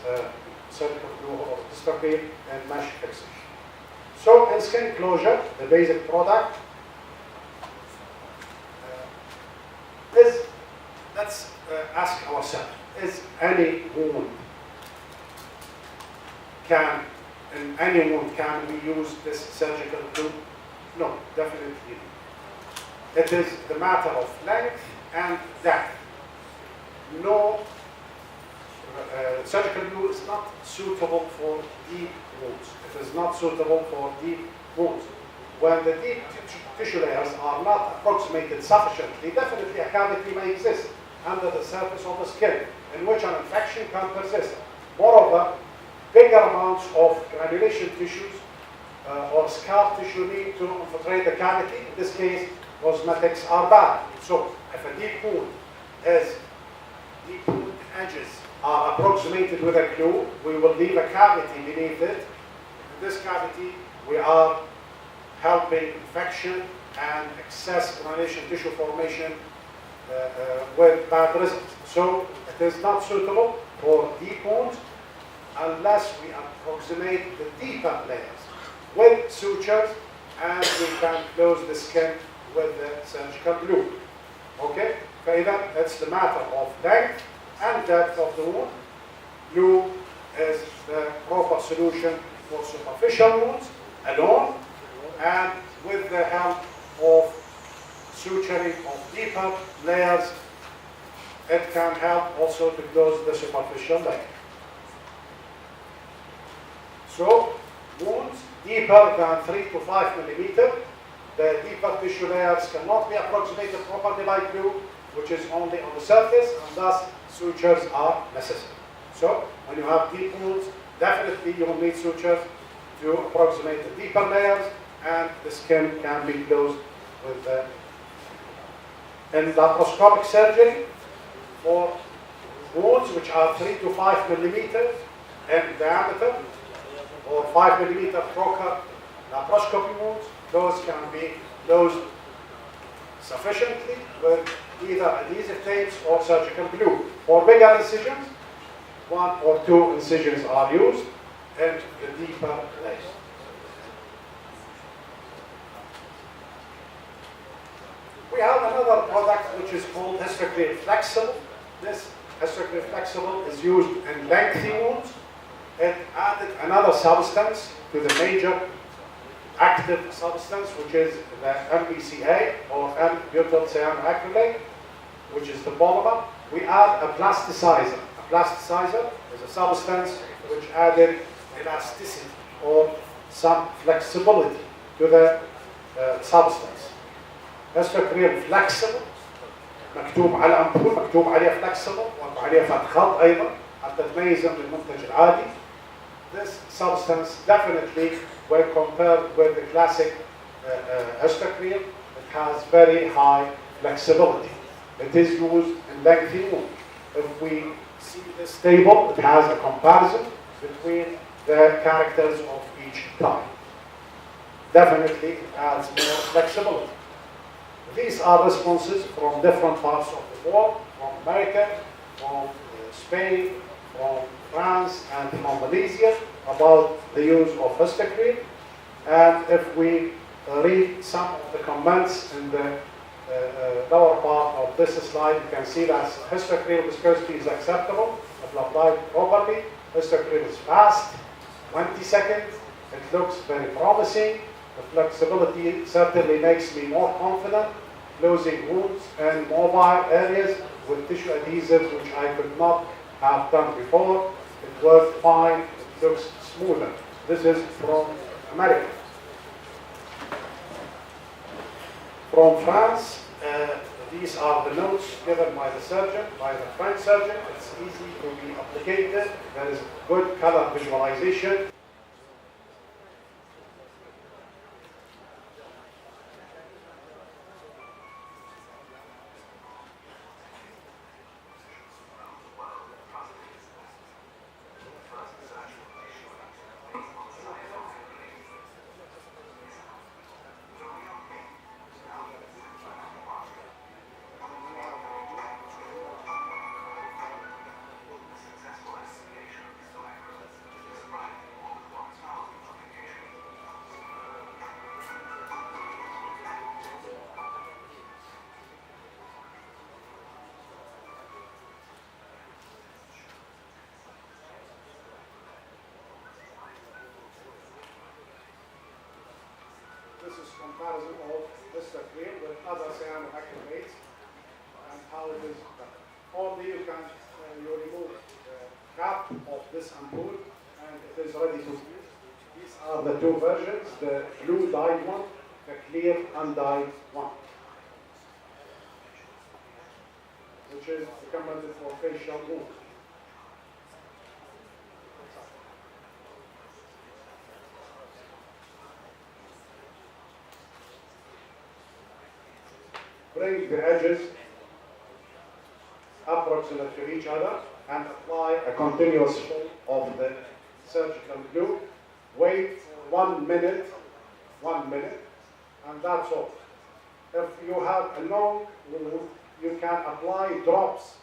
surgical glue or histocrine and mesh fixation. So in skin closure, the basic product is, let's ask ourselves, is any wound, in any wound can we use this surgical glue? No, definitely not. It is the matter of length and depth. No, surgical glue is not suitable for deep wounds. It is not suitable for deep wounds. When the deep tissue layers are not approximated sufficiently, definitely a cavity may exist under the surface of the skin, in which an infection can persist. Moreover, bigger amounts of granulation tissues or scar tissue need to infiltrate the cavity. In this case, cosmetics are bad. So, if a deep wound edges are approximated with a glue, we will leave a cavity beneath it. In this cavity, we are helping infection and excess granulation tissue formation with bad results. So, it is not suitable for deep wounds unless we approximate the deeper layers with sutures, and we can close the skin with the surgical glue. Okay? فإذا it's the matter of length and depth of the wound. Glue is the proper solution for superficial wounds alone, and with the help of suturing of deeper layers, it can help also to close the superficial layer. So, wounds deeper than 3 to 5 millimeter, the deeper tissue layers cannot be approximated properly by glue, which is only on the surface, and thus sutures are necessary. So, when you have deep wounds, definitely you will need sutures to approximate the deeper layers, and the skin can be closed with the. In laparoscopic surgery, for wounds which are 3 to 5 millimeters in diameter, or 5 millimeter trocar laparoscopy wounds, those can be closed sufficiently with either adhesive tapes or surgical glue. For bigger incisions, 1 or 2 incisions are used in the deeper layers. We have another product which is called histocrine flexible. This histocrine flexible is used in lengthy wounds. It added another substance to the major active substance, which is the MBCA or M-butyl cyanoacrylate, which is the polymer. We add a plasticizer. A plasticizer is a substance which added elasticity or some flexibility to the substance. histocrine flexible مكتوب على أمبول، مكتوب عليه flexible وعليه فتح خط أيضا حتى تميزه من المنتج العادي. This substance definitely, when compared with the classic histocrine, it has very high flexibility. It is used in lengthy wounds. If we see this table, it has a comparison between the characters of each type. Definitely, it adds more flexibility. These are responses from different parts of the world, from America, from Spain, from France, and from Malaysia, about the use of histocrine. And if we read some of the comments in the lower part of this slide, you can see that histocrine viscosity is acceptable if applied properly. Histocrine is fast, 20 seconds. It looks very promising. The flexibility certainly makes me more confident closing wounds and mobile areas with tissue adhesives, which I could not have done before. It worked fine, it looks smoother. This is from America. From France, these are the notes given by the surgeon, by the French surgeon. It's easy to be applicated. There is good color visualization. This is comparison of histogram with other cyanoacrylates and how it is done. Only you can you remove the cap of this ampoule and it is ready to use. These are the two versions, the blue dyed one, the clear undyed one, which is recommended for facial wounds. Bring the edges approximate to each other and apply a continuous film of the surgical glue. Wait 1 minute, and that's all. If you have a long wound, you can apply drops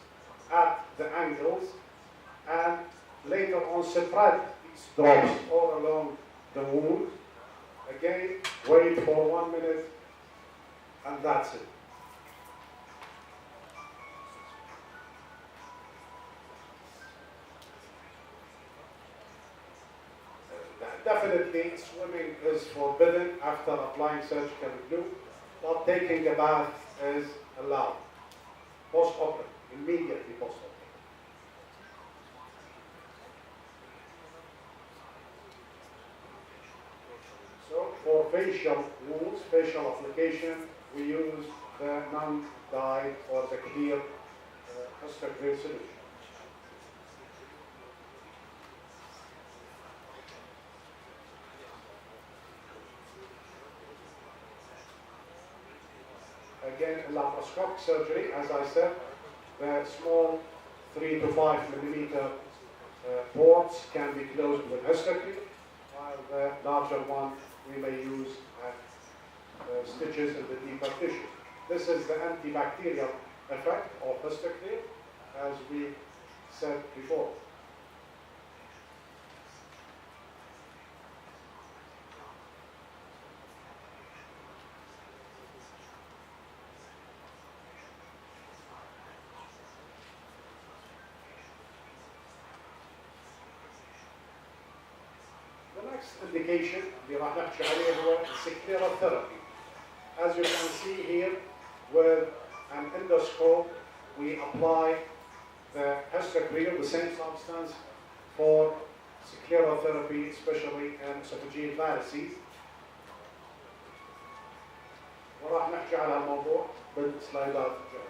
at the angles and later on spread these drops all along the wound. Again, wait for 1 minute, and that's it. Definitely, swimming is forbidden after applying surgical glue, but taking a bath is allowed. Post-operative, immediately post-operative. So, for facial wounds, facial application, we use the non-dyed or the clear histogram solution. Again, in laparoscopic surgery, as I said, the small 3 to 5 millimeter ports can be closed with hysterically, while the larger one we may use stitches in the deeper tissue. This is the antibacterial effect of hysterically, as we said before. The next indication اللي راح نحكي عليه هو sclerotherapy. As you can see here, with an endoscope, we apply the hysterically, the same substance, for sclerotherapy, especially in esophageal varices. وراح نحكي على الموضوع بالسلايدات الجاية.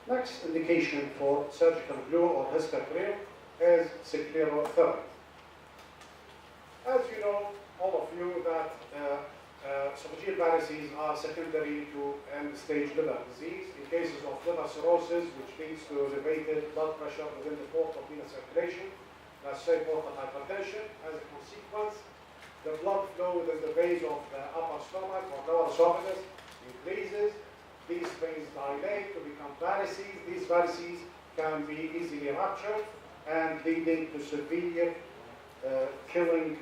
Next indication for surgical glue or hysterically is sclerotherapy. As you know, all of you, that esophageal varices are secondary to end-stage liver disease. In cases of liver cirrhosis, which leads to elevated blood pressure within the port of venous circulation, let's say portal hypertension, as a consequence, the blood flow within the base of the upper stomach or lower esophagus increases. These veins dilate to become varices. These varices can be easily ruptured and leading to severe killing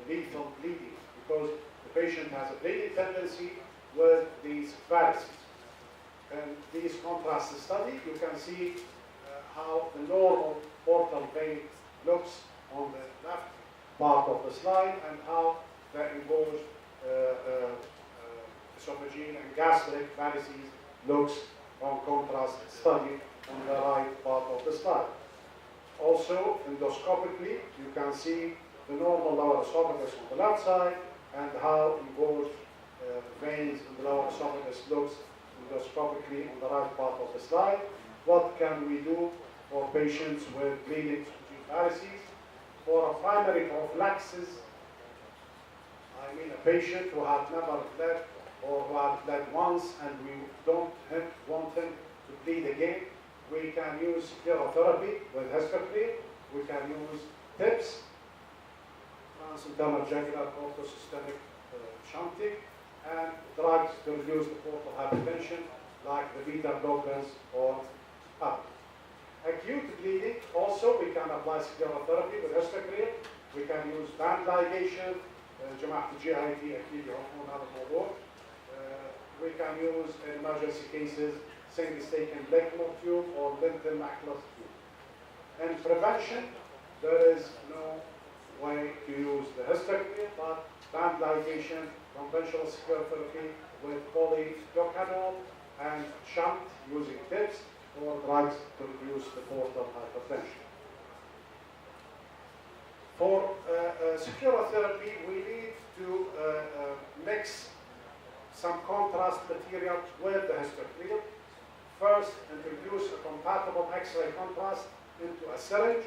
lethal bleeding, because the patient has a bleeding tendency with these varices. In this contrast study, you can see how the normal portal vein looks on the left part of the slide and how the engorged esophageal and gastric varices looks on contrast study on the right part of the slide. Also, endoscopically, you can see the normal lower esophagus on the left side and how engorged veins in the lower esophagus looks endoscopically on the right part of the slide. What can we do for patients with bleeding esophageal varices? For a primary prophylaxis, I mean a patient who had never bled or who had bled once and we don't want him to bleed again, we can use sclerotherapy with histocrete. We can use TIPS, transdermal jugular orthosystemic shunting, and drugs to reduce the portal hypertension like the beta blockers or other. Acute bleeding, also we can apply sclerotherapy with histocrete. We can use band ligation. جماعة GIT أكيد يعرفون هذا الموضوع. We can use in emergency cases single staken Blackmore tube or lentil macular tube. In prevention, there is no way to use the histocrete, but band ligation, conventional sclerotherapy with polydocanol and shunt using TIPS or drugs to reduce the portal hypertension. For sclerotherapy, we need to mix some contrast material with the histocrete. First, introduce a compatible X-ray contrast into a syringe.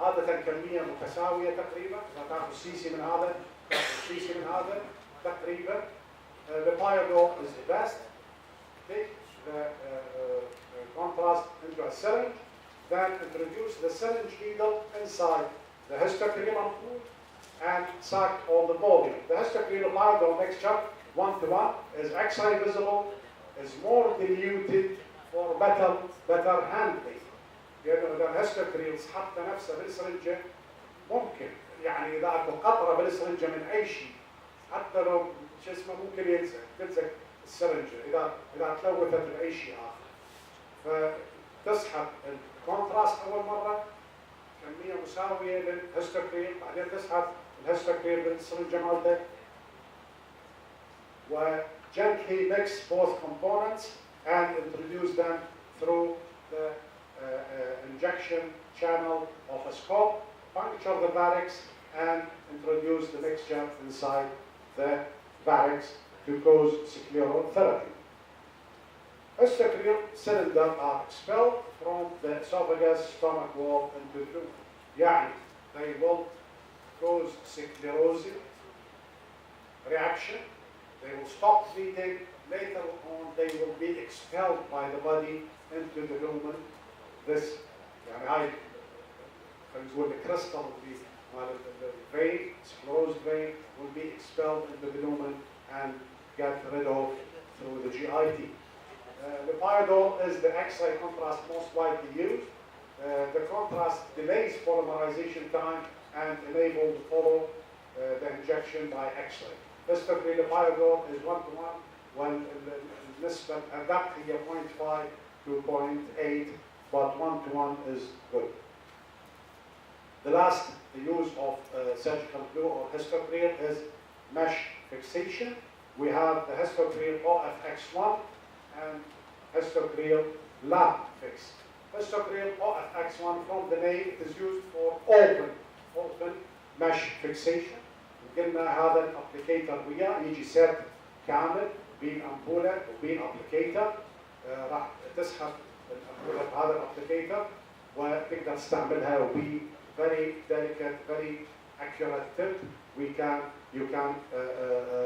عادة كمية متساوية تقريبا، إذا تاخذ سيسي من هذا، تاخذ سيسي من هذا تقريبا. The pyridol is the best. Take the contrast into a syringe, then introduce the syringe needle inside the histocrete ampoule and suck all the volume. The histocrete pyridol mixture 1:1 is X-ray visible, is more diluted for better handling. لأنه إذا الهستوكريت حط نفسه بالسرنجة ممكن يعني إذا أكو قطرة بالسرنجة من أي شيء حتى لو شو اسمه ممكن تلزق السرنجة إذا تلوثت بأي شيء آخر. فتسحب الكونتراست أول مرة كمية مساوية للهستوكريت، بعدين تسحب الهستوكريت بالسرنجة مالتك و gently mix both components and introduce them through the injection channel of a scope, puncture the varix and introduce the mixture inside the varix to cause sclerotherapy. Histocrete cylinders are expelled from the esophagus stomach wall into the lumen. يعني they will cause sclerosing reaction. They will stop bleeding. Later on, they will be expelled by the body into the lumen. This, يعني هاي خلينا نقول the crystal will be, the vein, sclerosed vein, will be expelled into the lumen and get rid of through the GIT. The pyridol is the X-ray contrast most widely used. The contrast delays polymerization time and enables to follow the injection by X-ray. Histocrete pyridol is 1:1 when النسبة الأدق هي 0.5 to 0.8, but 1:1 is good. The last use of surgical glue or histocrete is mesh fixation. We have the histocrete OFX1 and histocrete lab fix. Histocrete OFX1 from the name it is used for open mesh fixation. قلنا هذا الابليكيتر وياه يجي سيت كامل بين امبوله وبين ابليكيتر راح تسحب الامبوله بهذا الابليكيتر وتقدر تستعملها وبي very delicate, very accurate tip. You can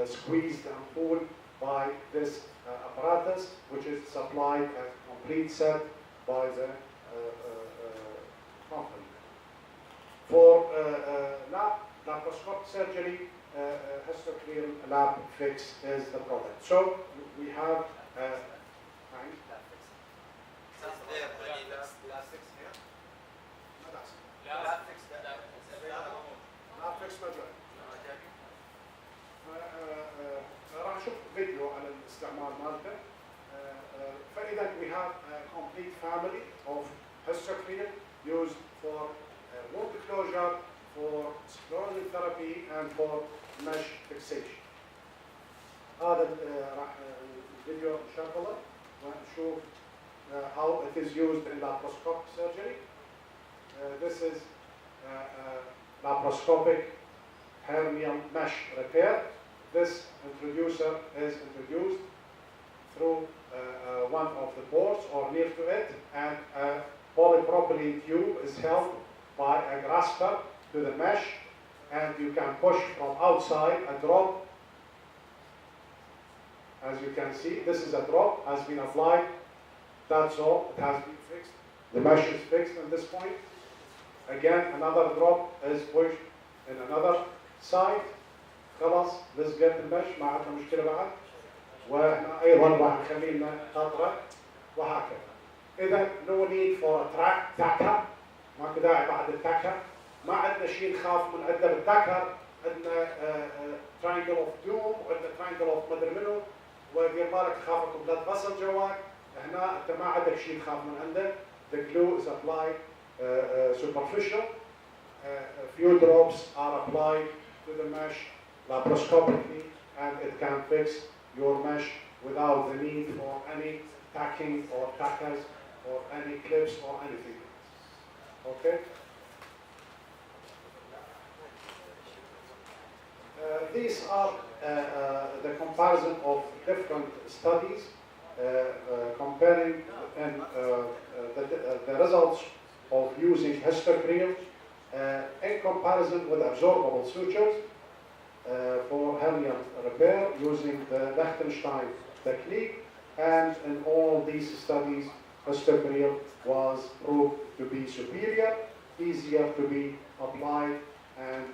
squeeze the ampoule by this apparatus, which is supplied as a complete set by the company. For laparoscopic surgery, histocrete lab fix is the product. So we have لا فيكس مجال. راح نشوف فيديو عن الاستعمال مالته. فإذا we have a complete family of hysterically used for wound closure, for sclerosis therapy and for mesh fixation. هذا راح الفيديو نشغله ونشوف how it is used in laparoscopic surgery. This is laparoscopic hernial mesh repair. This introducer is introduced through one of the ports or near to it, and a polypropylene tube is held by a grasper to the mesh, and you can push from outside a drop. As you can see, this is a drop, has been applied. That's all, it has been fixed. The mesh is fixed at this point. Again, another drop is pushed in another side. خلاص لزقت المش ما عندنا مشكله بعد، واحنا ايضا راح نخلي لنا قطره وهكذا. اذا no need for a tacker، ماكو داعي بعد التاكر، ما عندنا شيء نخاف من عنده بالتاكر، عندنا triangle of doom وعندنا triangle of مدري منو، ودير بالك تخافك بلاد فاسل جواك، هنا انت ما عندك شيء تخاف من عنده. The glue is applied superficial. Few drops are applied to the mesh laparoscopically, and it can fix your mesh without the need for any tacking or tackers or any clips or anything. Okay? These are the comparison of different studies comparing the results of using hysterically in comparison with absorbable sutures for hernial repair using the Liechtenstein technique, and in all these studies hysterically was proved to be superior, easier to be applied, and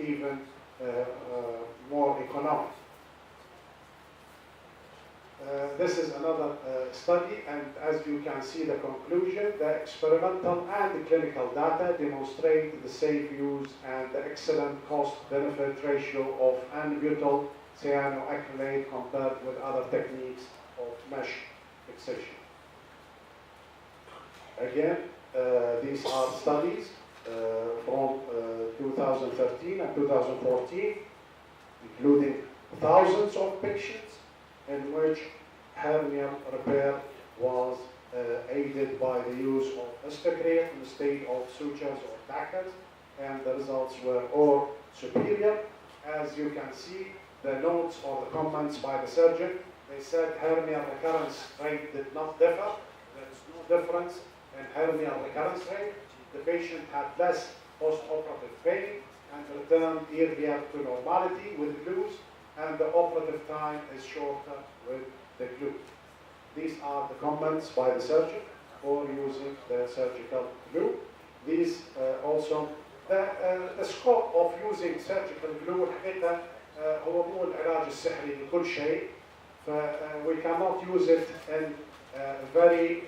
even more economic. This is another study, and as you can see the conclusion, the experimental and the clinical data demonstrate the safe use and the excellent cost-benefit ratio of N-butyl cyanoacrylate compared with other techniques of mesh fixation. Again, these are studies from 2013 and 2014, including thousands of patients, in which hernial repair was aided by the use of hysterically instead of sutures or tackers, and the results were all superior. As you can see, the notes or the comments by the surgeon, they said hernial recurrence rate did not differ. There is no difference in hernial recurrence rate. The patient had less post-operative pain and returned earlier to normality with glues, and the operative time is shorter with the glue. These are the comments by the surgeon for using the surgical glue. These also, the scope of using surgical glue الحقيقة هو مو العلاج السحري لكل شيء. We cannot use it in very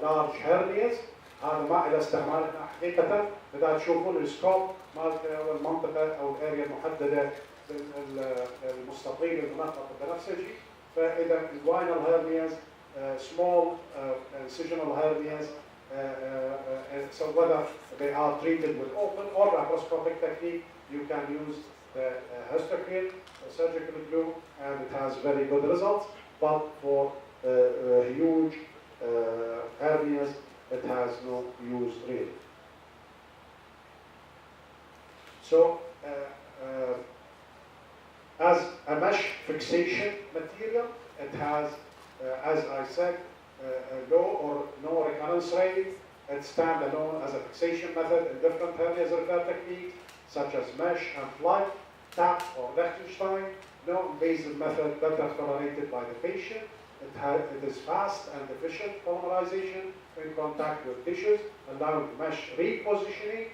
large hernias. هذا ما له استعمال حقيقة. إذا تشوفون السكوب مالته أو المنطقة أو الأريا المحددة المستطيل المنطقة البنفسجي، فإذا inguinal hernias, small incisional hernias, so whether they are treated with open or laparoscopic technique, you can use the hysterically surgical glue, and it has very good results. But for huge hernias, it has no use really. So, as a mesh fixation material, it has, as I said, a low or no recurrence rate. It stands alone as a fixation method in different hernias repair techniques, such as mesh and plug, tap or Liechtenstein. No invasive method better tolerated by the patient. It is fast and efficient polymerization in contact with tissues, allowing mesh repositioning.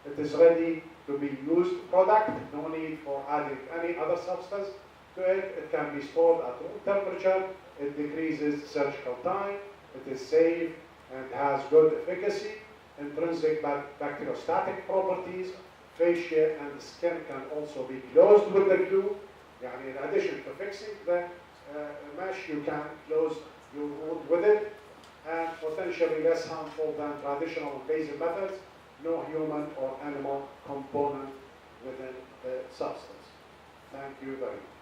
It is ready to be used product, no need for adding any other substance to it. It can be stored at room temperature. It decreases surgical time. It is safe and has good efficacy, intrinsic bacteriostatic properties. Fascia and skin can also be closed with the glue. يعني in addition to fixing the mesh, you can close your wound with it, and potentially less harmful than traditional invasive methods. No human or animal component within the substance. Thank you very much.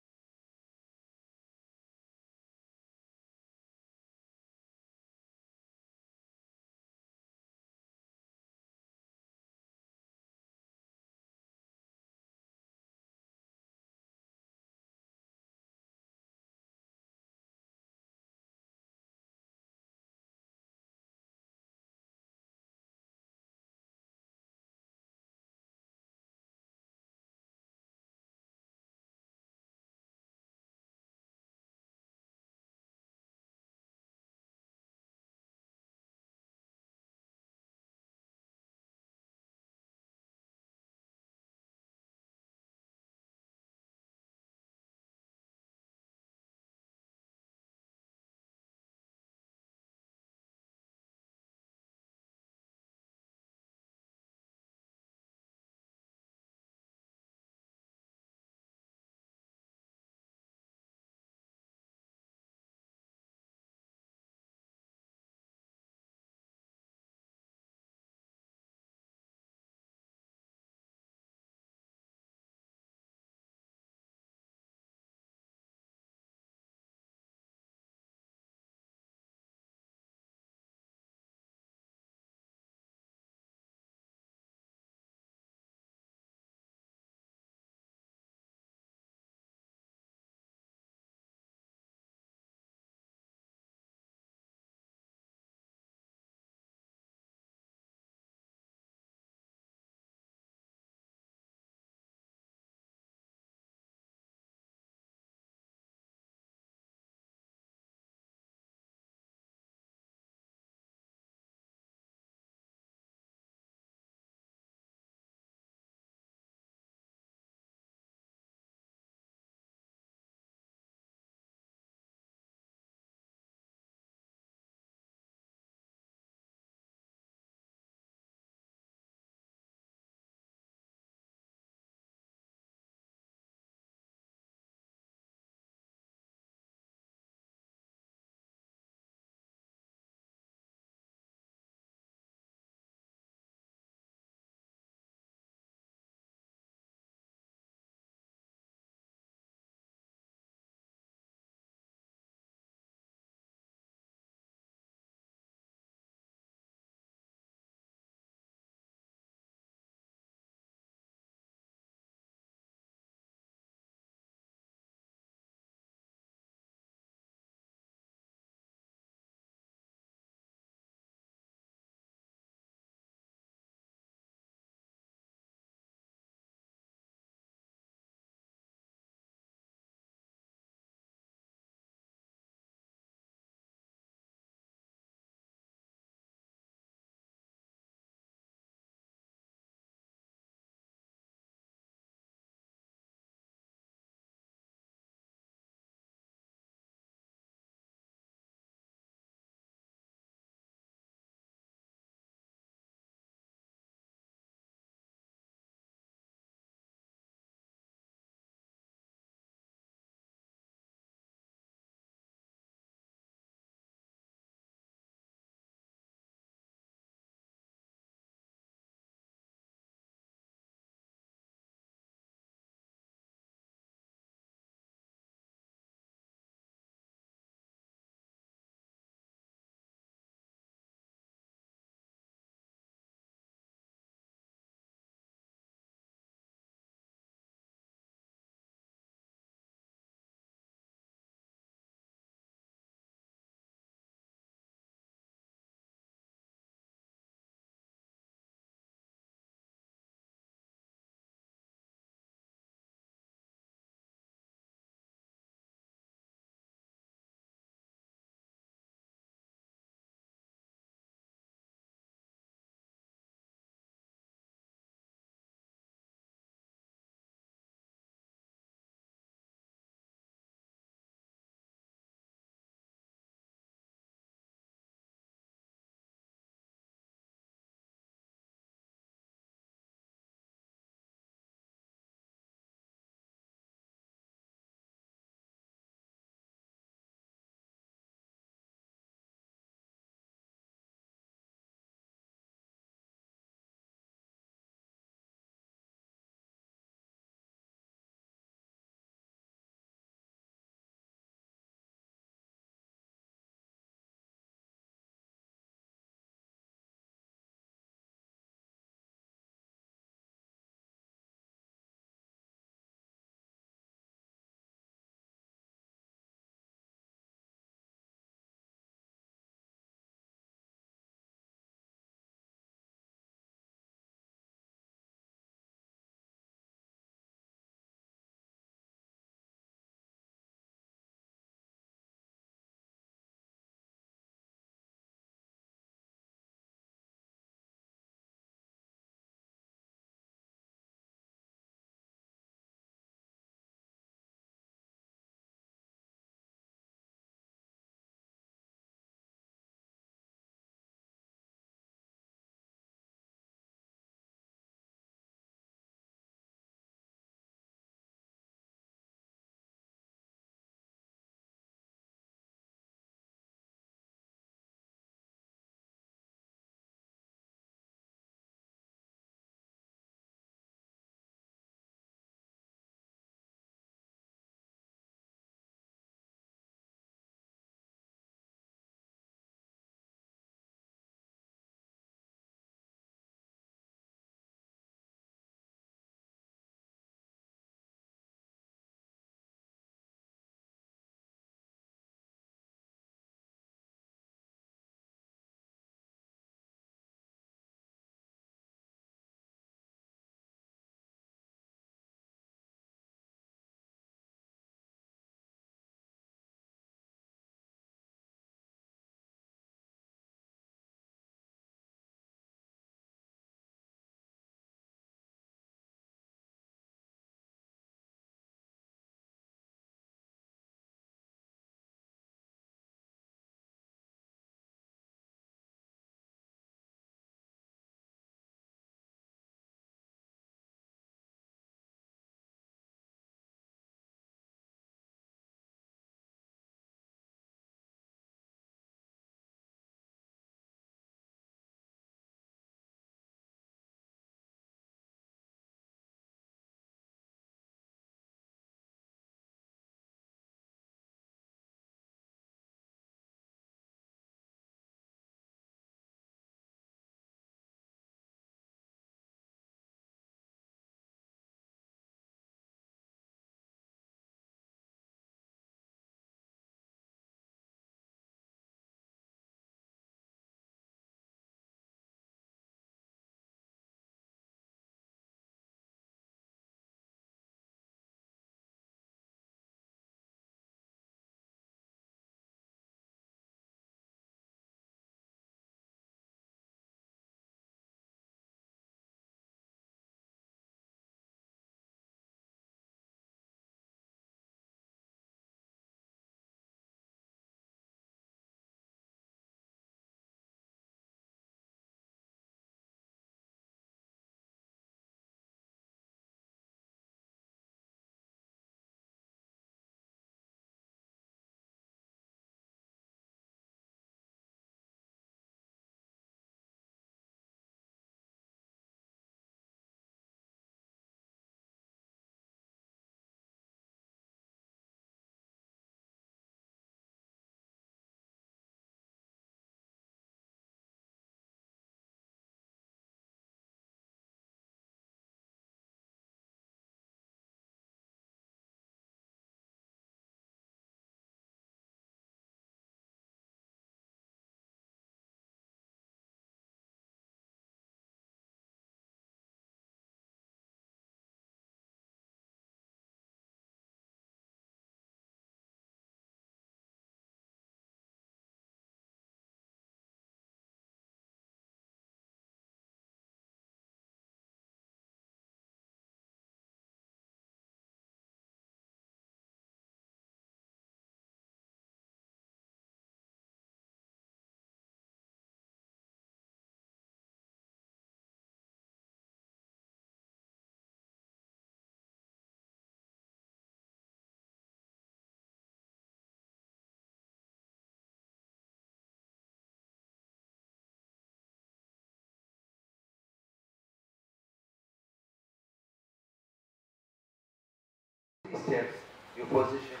steps you position,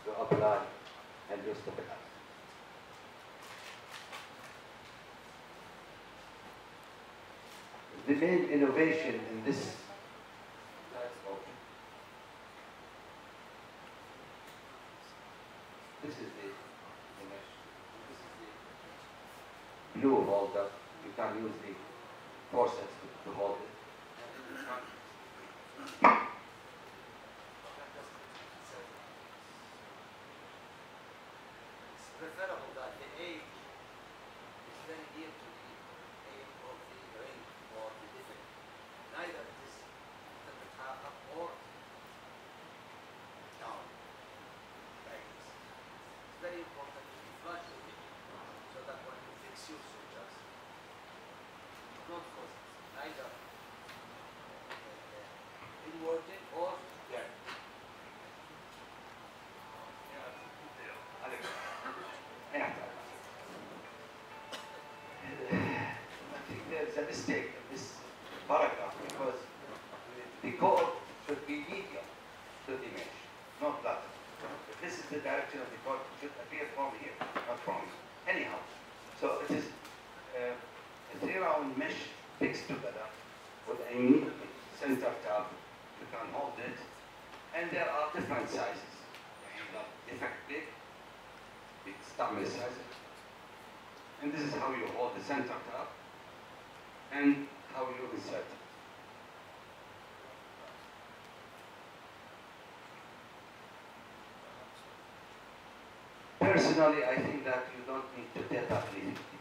you apply, and you stabilize. The main innovation in this this is the mesh. This is the blue holder. You can use the forceps to hold it. It's preferable that the age is very near to the age of the ring or the defect. Neither it is up or down. Like this. It's very important to be flush with it so that when you fix your sutures, not cause neither inverted or yeah. I think there's a mistake in this paragraph because the chord should be medial to the mesh, not lateral. If this is the direction of the chord, it should appear from here, not from here. Anyhow, so it is a 3-round mesh fixed together with a unique center tab. You can hold it, and there are different sizes. Effect big, stumble sizes. And this is how you hold the center tab and how you insert it. Personally, I think that you don't need to take up anything.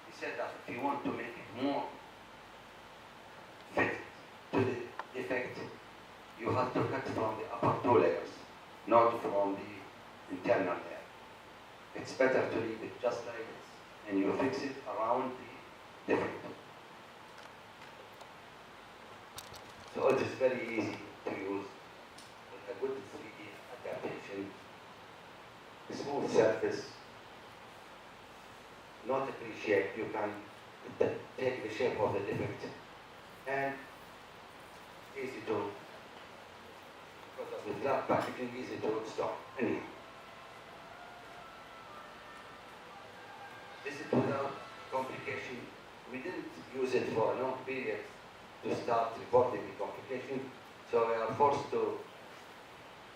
He said that if you want to make it more fit to the effect, you have to cut from the upper 2 layers, not from the internal layer. It's better to leave it just like this, and you fix it around the defect. So it is very easy to use with a good 3D adaptation, smooth surface, not a free shape. You can take the shape of the defect, and easy to, because of the flat packaging, easy to install. Anyhow. This is without complication. We didn't use it for a long period to start reporting the complication, so we are forced to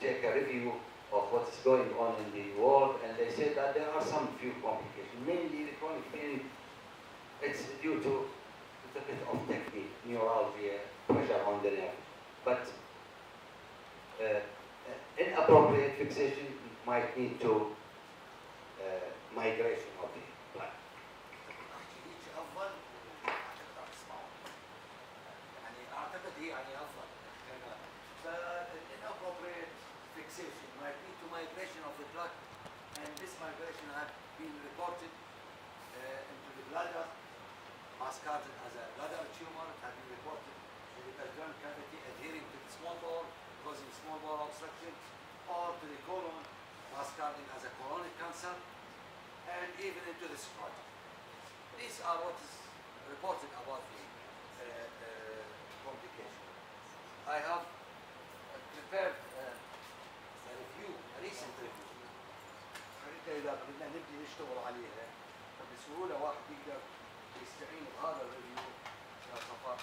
take a review of what's going on in the world, and they say that there are some few complications. Mainly the chronic pain, it's due to a bit of technique, neuralgia, pressure on the nerve. But inappropriate fixation might lead to migration of the blood. هيك افضل عشان تسمعوا يعني اعتقد هي يعني افضل inappropriate fixation might lead to migration of the blood, and this migration had been reported into the bladder, mascarded as a bladder tumor. It had been reported in the peritoneal cavity adhering to the small bowel, causing small bowel obstruction, or to the colon, mascarding as a colonic cancer, and even into the scrotum. These are what is reported about the complication. I have prepared a review, a recent review. حتى إذا بدنا نبدي نشتغل عليها فبسهولة واحد يقدر يستعين بهذا الريفيو صفحات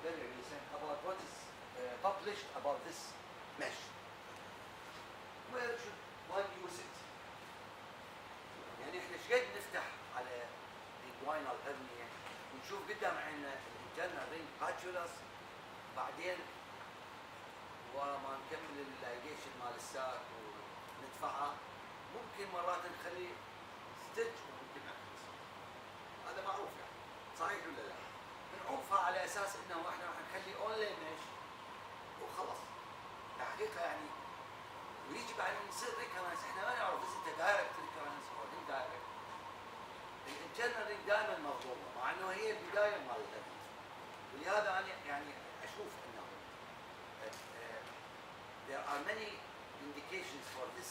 very recent about what is published about this mesh. Where should one use it? يعني احنا ايش قد نفتح على الجوينال هرنيا ونشوف قدام عنا الانترنال رينج باتشولاس، بعدين وما نكمل اللايجيشن مال الساك وندفعها، ممكن مرات نخلي ستيج وممكن نعكس. هذا معروف يعني، صحيح ولا لا؟ بنعوفها على اساس انه احنا راح نخلي اونلي ميش وخلص. الحقيقه يعني ويجي بعدين يصير ريكرنس، احنا ما نعرف اذا انت دايركت ريكرنس او اندايركت. الانترنال دائما مضروبه مع انه هي البدايه مال الهدف. ولهذا انا يعني اشوف انه there are many indications for this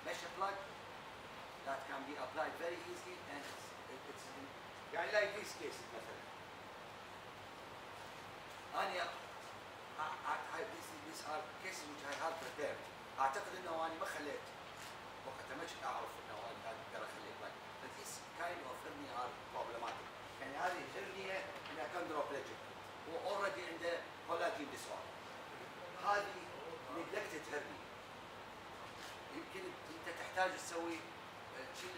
mesh plug that can be applied very easily, and it's يعني like these cases مثلا these are cases which I have prepared. اعتقد انه انا ما خليت وقتها ما كنت اعرف انه اقدر اخليه بالك. But this kind of hernia are problematic. يعني هذه hernia انها chondroplegic already عنده collagen disorder. هذه neglected hernia. يمكن انت تحتاج تسوي تشيل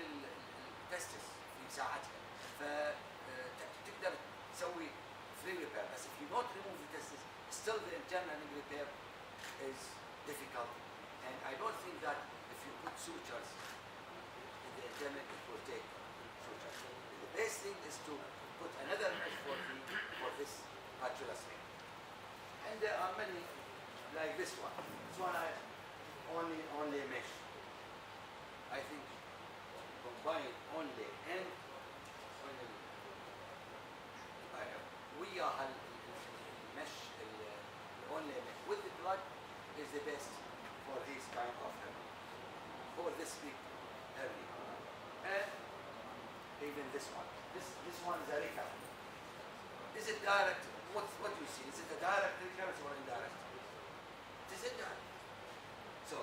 التستس في ساعتها فتقدر تسوي free repair. بس if you don't remove the testis, still the internal repair is difficult. And I don't think that if you put sutures in the internal, it will take sutures. The best thing is to put another mesh for this patulous ring. And there are many like this one. This one I only mesh. I think combine only and وياها المش only with the blood is the best for this kind of hernia, for this big hernia. And even this one. This one is a recurrent. Is it direct? What do you see? Is it a direct recurrence or indirect? It is indirect. So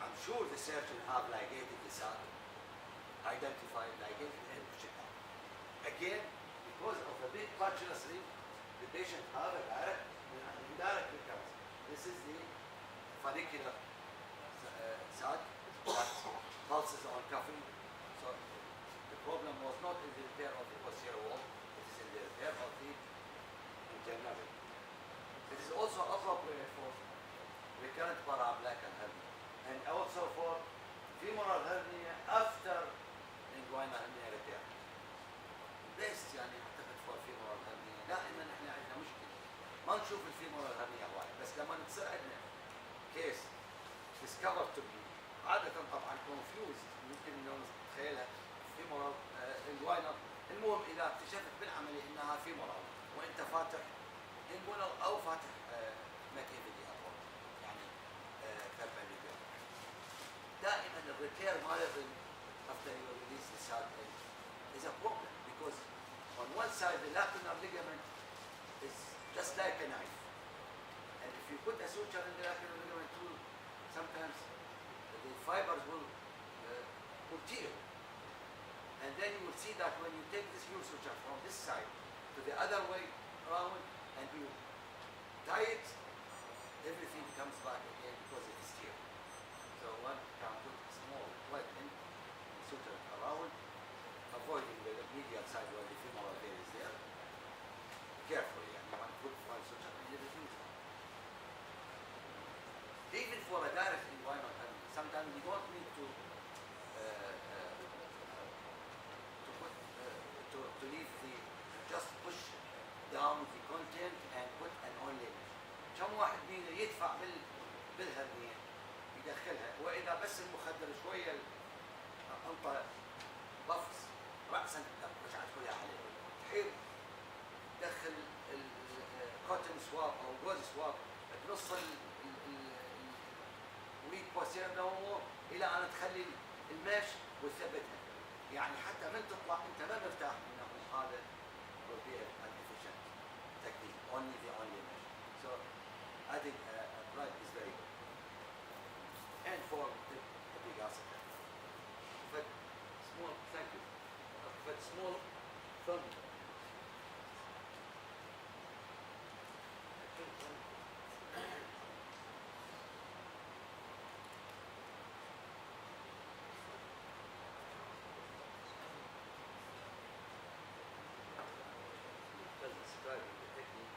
I'm sure the surgeon have ligated this out, identified, ligated, and push it out. Again, because of a big patulous ring, the patient have a direct and indirect recurrence. This is the follicular side that pulses on cuffing. So the problem was not in the repair of the posterior wall, it is in the repair of the internal ring. It is also appropriate for recurrent paraumbilical hernia and also for femoral hernia after inguinal hernia repair. بس يعني اعتقد فور فيمورال هرنيا دائما احنا عندنا مشكله ما نشوف الفيمورال هرنيا وايد بس لما تصير عندنا كيس ديسكفر تو بي عاده طبعا كونفيوزد ممكن انه نتخيلها فيمورال انجوينال. المهم اذا اكتشفت بالعمليه انها فيمورال وانت فاتح انجوينال او فاتح ماكيفيدي اطول يعني كاباليجر دائما الريبير مال الرينج after you release the side is a problem because on one side the lacunar ligament is just like a knife, and if you put a suture in the lacunar ligament too, sometimes the fibers will tear, and then you will see that when you take this new suture from this side to the other way around and you tie it, everything comes back again because it is tear. So one can put a small plug in suture around, avoiding the medial side where the femoral vein is there. Carefully, and you want to put one suture in the diffuser. Even for a direct inguinal hernia, sometimes you don't need to leave the, just push down the content and put an only mesh. كم واحد منا يدفع بالهرنية يدخلها وإذا بس المخدر شوية أنطى بفص رأسا رجعت كلها عليه تحيل تدخل الكوتن سواب أو جوز سواب تنص الويك بوسيرنا إلى أن تخلي الماش وتثبتها يعني حتى من تطلع أنت ما مرتاح إنه هذا will be an efficient technique, only the only mesh. So adding a blood is very good. And for the big acid. But small, thank you. But small thumb. Describing the technique.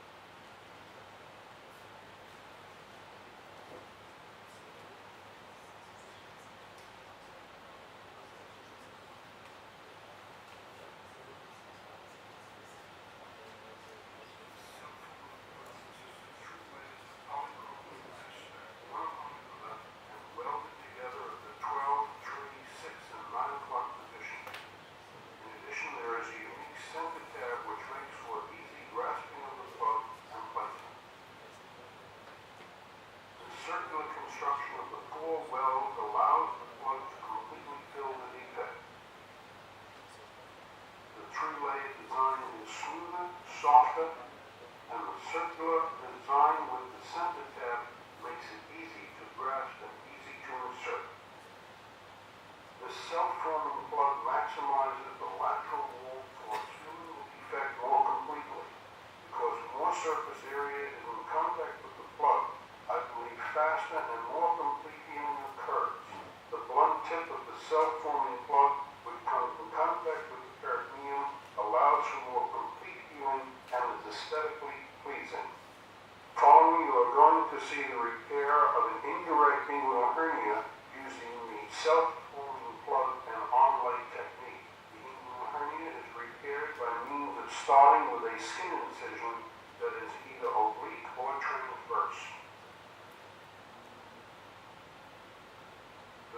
to see the repair of an indirect inguinal hernia using the self-forming plug and onlay technique. The inguinal hernia is repaired by means of starting with a skin incision that is either oblique or transverse.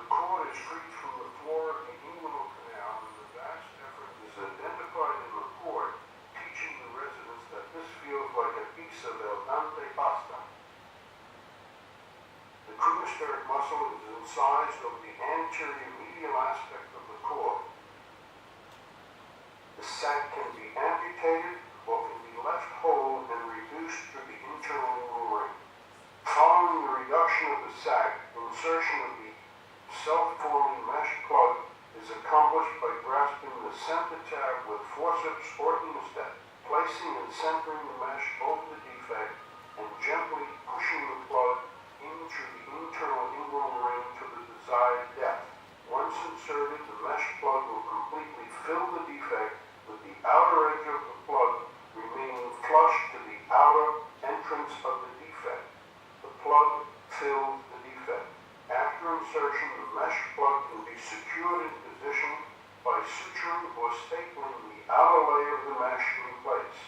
The cord is freed from the floor of the inguinal canal, and the vast effort is identified in the report, teaching the residents that this feels like a piece of al dente pasta. The cremasteric muscle is incised over the anterior medial aspect of the cord. The sac can be amputated or can be left whole and reduced through the internal inguinal ring. Following the reduction of the sac, insertion of the self-forming mesh plug is accomplished by grasping the center tab with forceps or hemostat, placing and centering the mesh over the defect, and gently pushing the plug in through the internal inguinal ring to the desired depth. Once inserted, the mesh plug will completely fill the defect, with the outer edge of the plug remaining flush to the outer entrance of the defect. The plug fills the defect. After insertion, the mesh plug can be secured in position by suturing or stapling the outer layer of the mesh in place.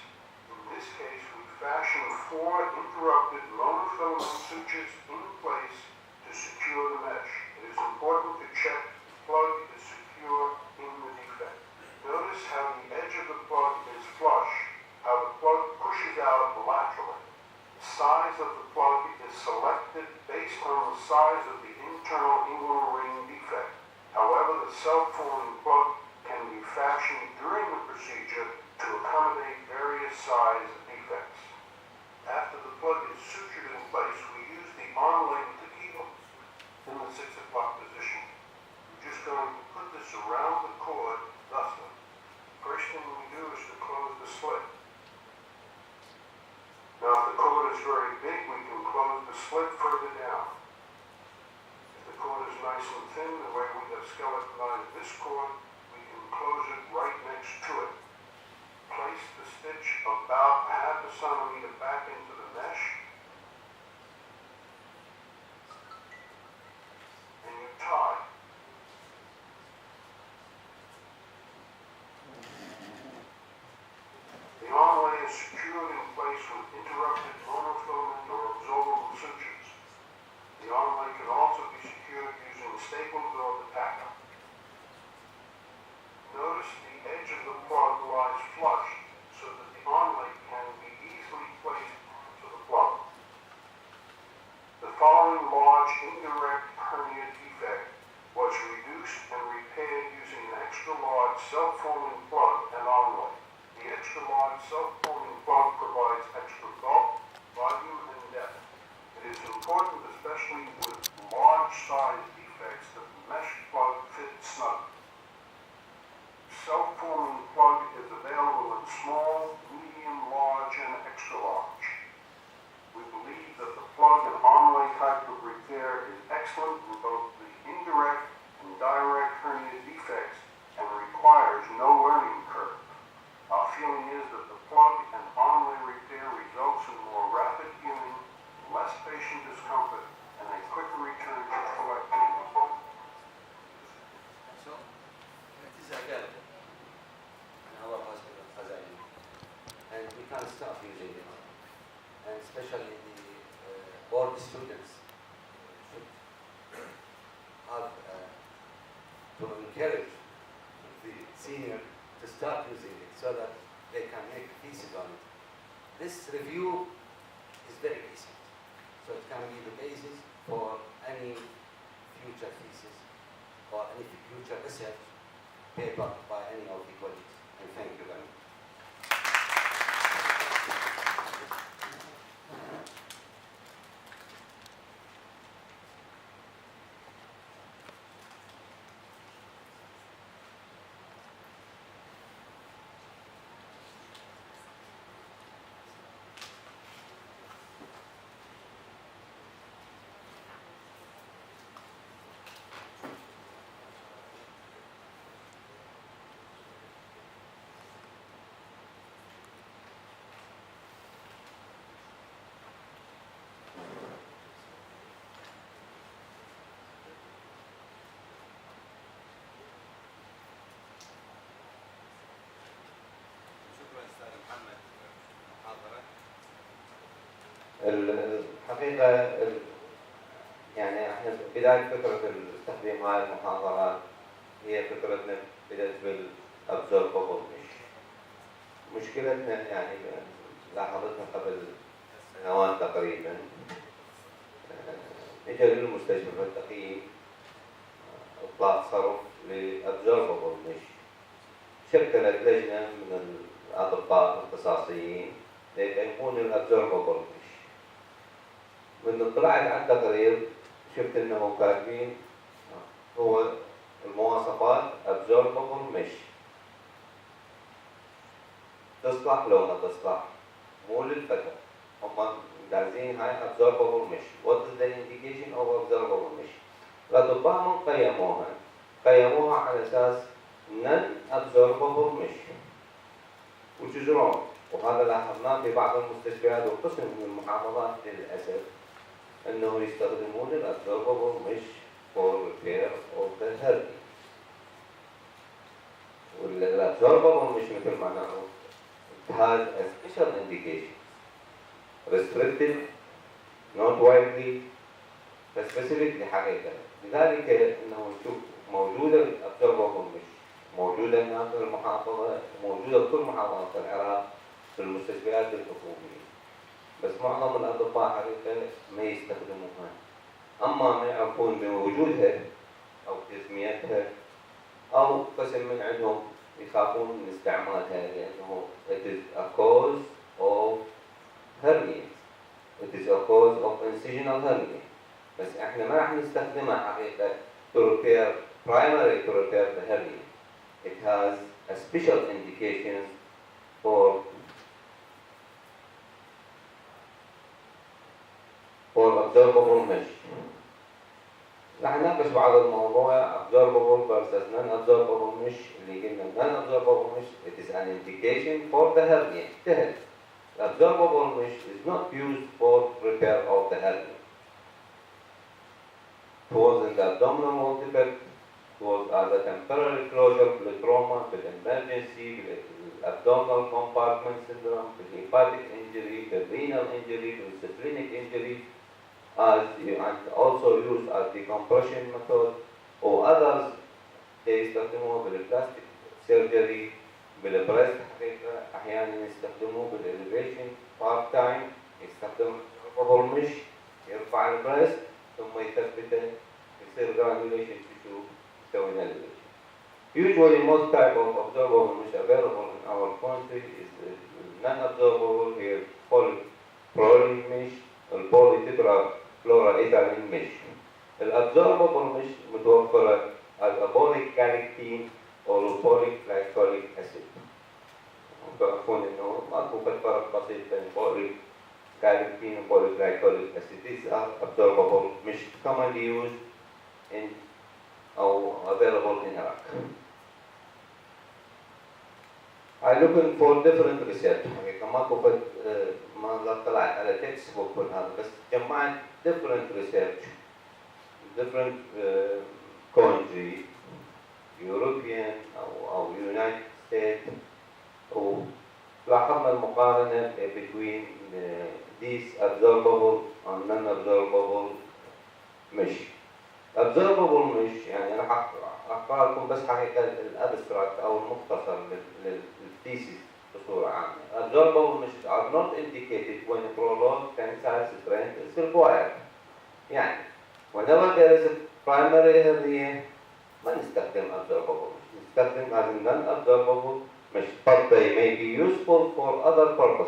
In this case, we fashion 4 interrupted monofilament sutures in place to secure the mesh. It is important to check the plug is secure in the defect. Notice how the edge of the plug is flush, how the plug pushes out laterally. The size of the plug is selected based on the size of the internal inguinal ring defect. However, the self-forming plug can be fashioned during the procedure to accommodate various size defects. After the plug is sutured in place, we use the onlay to keep it in the 6 o'clock position. We're just going to put this around the cord thusly. First thing we do is to close the slit. Now, if the cord is very big, we can close the slit further down. If the cord is nice and thin, the way we have skeletonized this cord, we can close it right next to it. Place the stitch about ½ centimeter back into the mesh, and you tie. The onlay is secured in place with interrupted monofilament or absorbable sutures. The onlay can also be secured using staples or the tacker. Notice the edge of the plug lies flush so that the onlay can be easily placed onto the plug. The following large indirect hernia defect was reduced and repaired using an extra large self-forming plug and onlay. The extra large self-forming plug provides extra bulk, volume, and depth. It is important, especially with large size defects, that the mesh plug fits snug. Self-forming plug is available in small, medium, large, and extra large. We believe that the plug and onlay type of repair is excellent in both the indirect and direct hernia defects and requires no learning curve. Our feeling is that the plug and onlay repair results in more rapid healing, less patient discomfort, and a quicker return to full activity. So, it is available in our hospital, as I know, and we can't stop using it. And especially all the students should have to encourage the senior to start using it so that they can make thesis on it. This review is very recent, so it can be the basis for any future thesis or any future research paper by any of the colleagues. And thank you very much. الحقيقة يعني احنا بداية فكرة تقديم هاي المحاضرات هي فكرتنا بدأت بالابزوربابل مش. مشكلتنا يعني لاحظتها قبل سنوات تقريبا، اجى للمستشفى التقييم اطلاق صرف لابزوربابل مش. شكلت لجنة من الأطباء الاختصاصيين ليقيمون الابزوربابل مش. من طلعت على التقرير شفت انه كاتبين هو المواصفات absorbable مش تصلح لو ما تصلح، مو للفتى، هم دارسين هاي absorbable مش. What is the indication of absorbable مش؟ الأطباء من قيموها على أساس non absorbable مش which is wrong. وهذا لاحظناه في بعض المستشفيات وقسم من المحافظات للأسف انه يستخدمون الابزوربابل مش for repair of the hernia. والابزوربابل مش مثل ما نعرف it has a special indication restricted not widely specific لحقيقة. لذلك انه نشوف موجودة الابزوربابل مش موجودة هنا في المحافظة، موجودة في كل محافظات العراق في المستشفيات الحكومية، بس معظم الأطباء حقيقة ما يستخدموها، أما ما يعرفون بوجودها أو تسميتها أو قسم من عندهم يخافون من استعمالها لأنه it is a cause of hernia, it is a cause of incisional hernia. بس إحنا ما راح نستخدمها حقيقة to repair primary to repair the hernia. It has a special indications for observable mesh. راح نناقش بعض الموضوع observable versus non-observable mesh. اللي قلنا non-observable mesh it is an indication for the hernia. انتهت. The observable mesh is not used for repair of the hernia. It was in the abdominal wall defect, it was as a temporary closure for the trauma, with emergency, with abdominal compartment syndrome, with hepatic injury, with renal injury, with splenic injury, and also used as decompression method, or others they يستخدموه بالبلاستيك surgery بالبريست. حقيقة أحيانا يستخدموه بالإليفيشن part time، يستخدم observable mesh يرفع البريست ثم يثبته يصير granulation tissue يسوي elevation. Usually most type of observable mesh available in our country is non-observable here polypropylene mesh البوليتترا فلورايثالين مش. الابزوربابل مش متوفرة as a polycalcine or polyglycolic acid. تعرفون انه ماكو فرق بسيط بين polycalcine و polyglycolic acid. These are absorbable مش commonly used in or available in Iraq. I looking for different research. حقيقة ماكو ما طلعت على text book هذا، بس جمعت different research different country European أو United States، ولاحظنا المقارنة between these observable and non-observable mesh. observable mesh يعني راح أقرأ لكم بس حقيقة الأبستراكت أو المختصر للثيسيس بصورة عامة. observable mesh are not indicated when prolonged tensile strength is required. يعني whenever there is a primary hernia ما نستخدم observable mesh، نستخدم as non-observable mesh, but they may be useful for other purposes.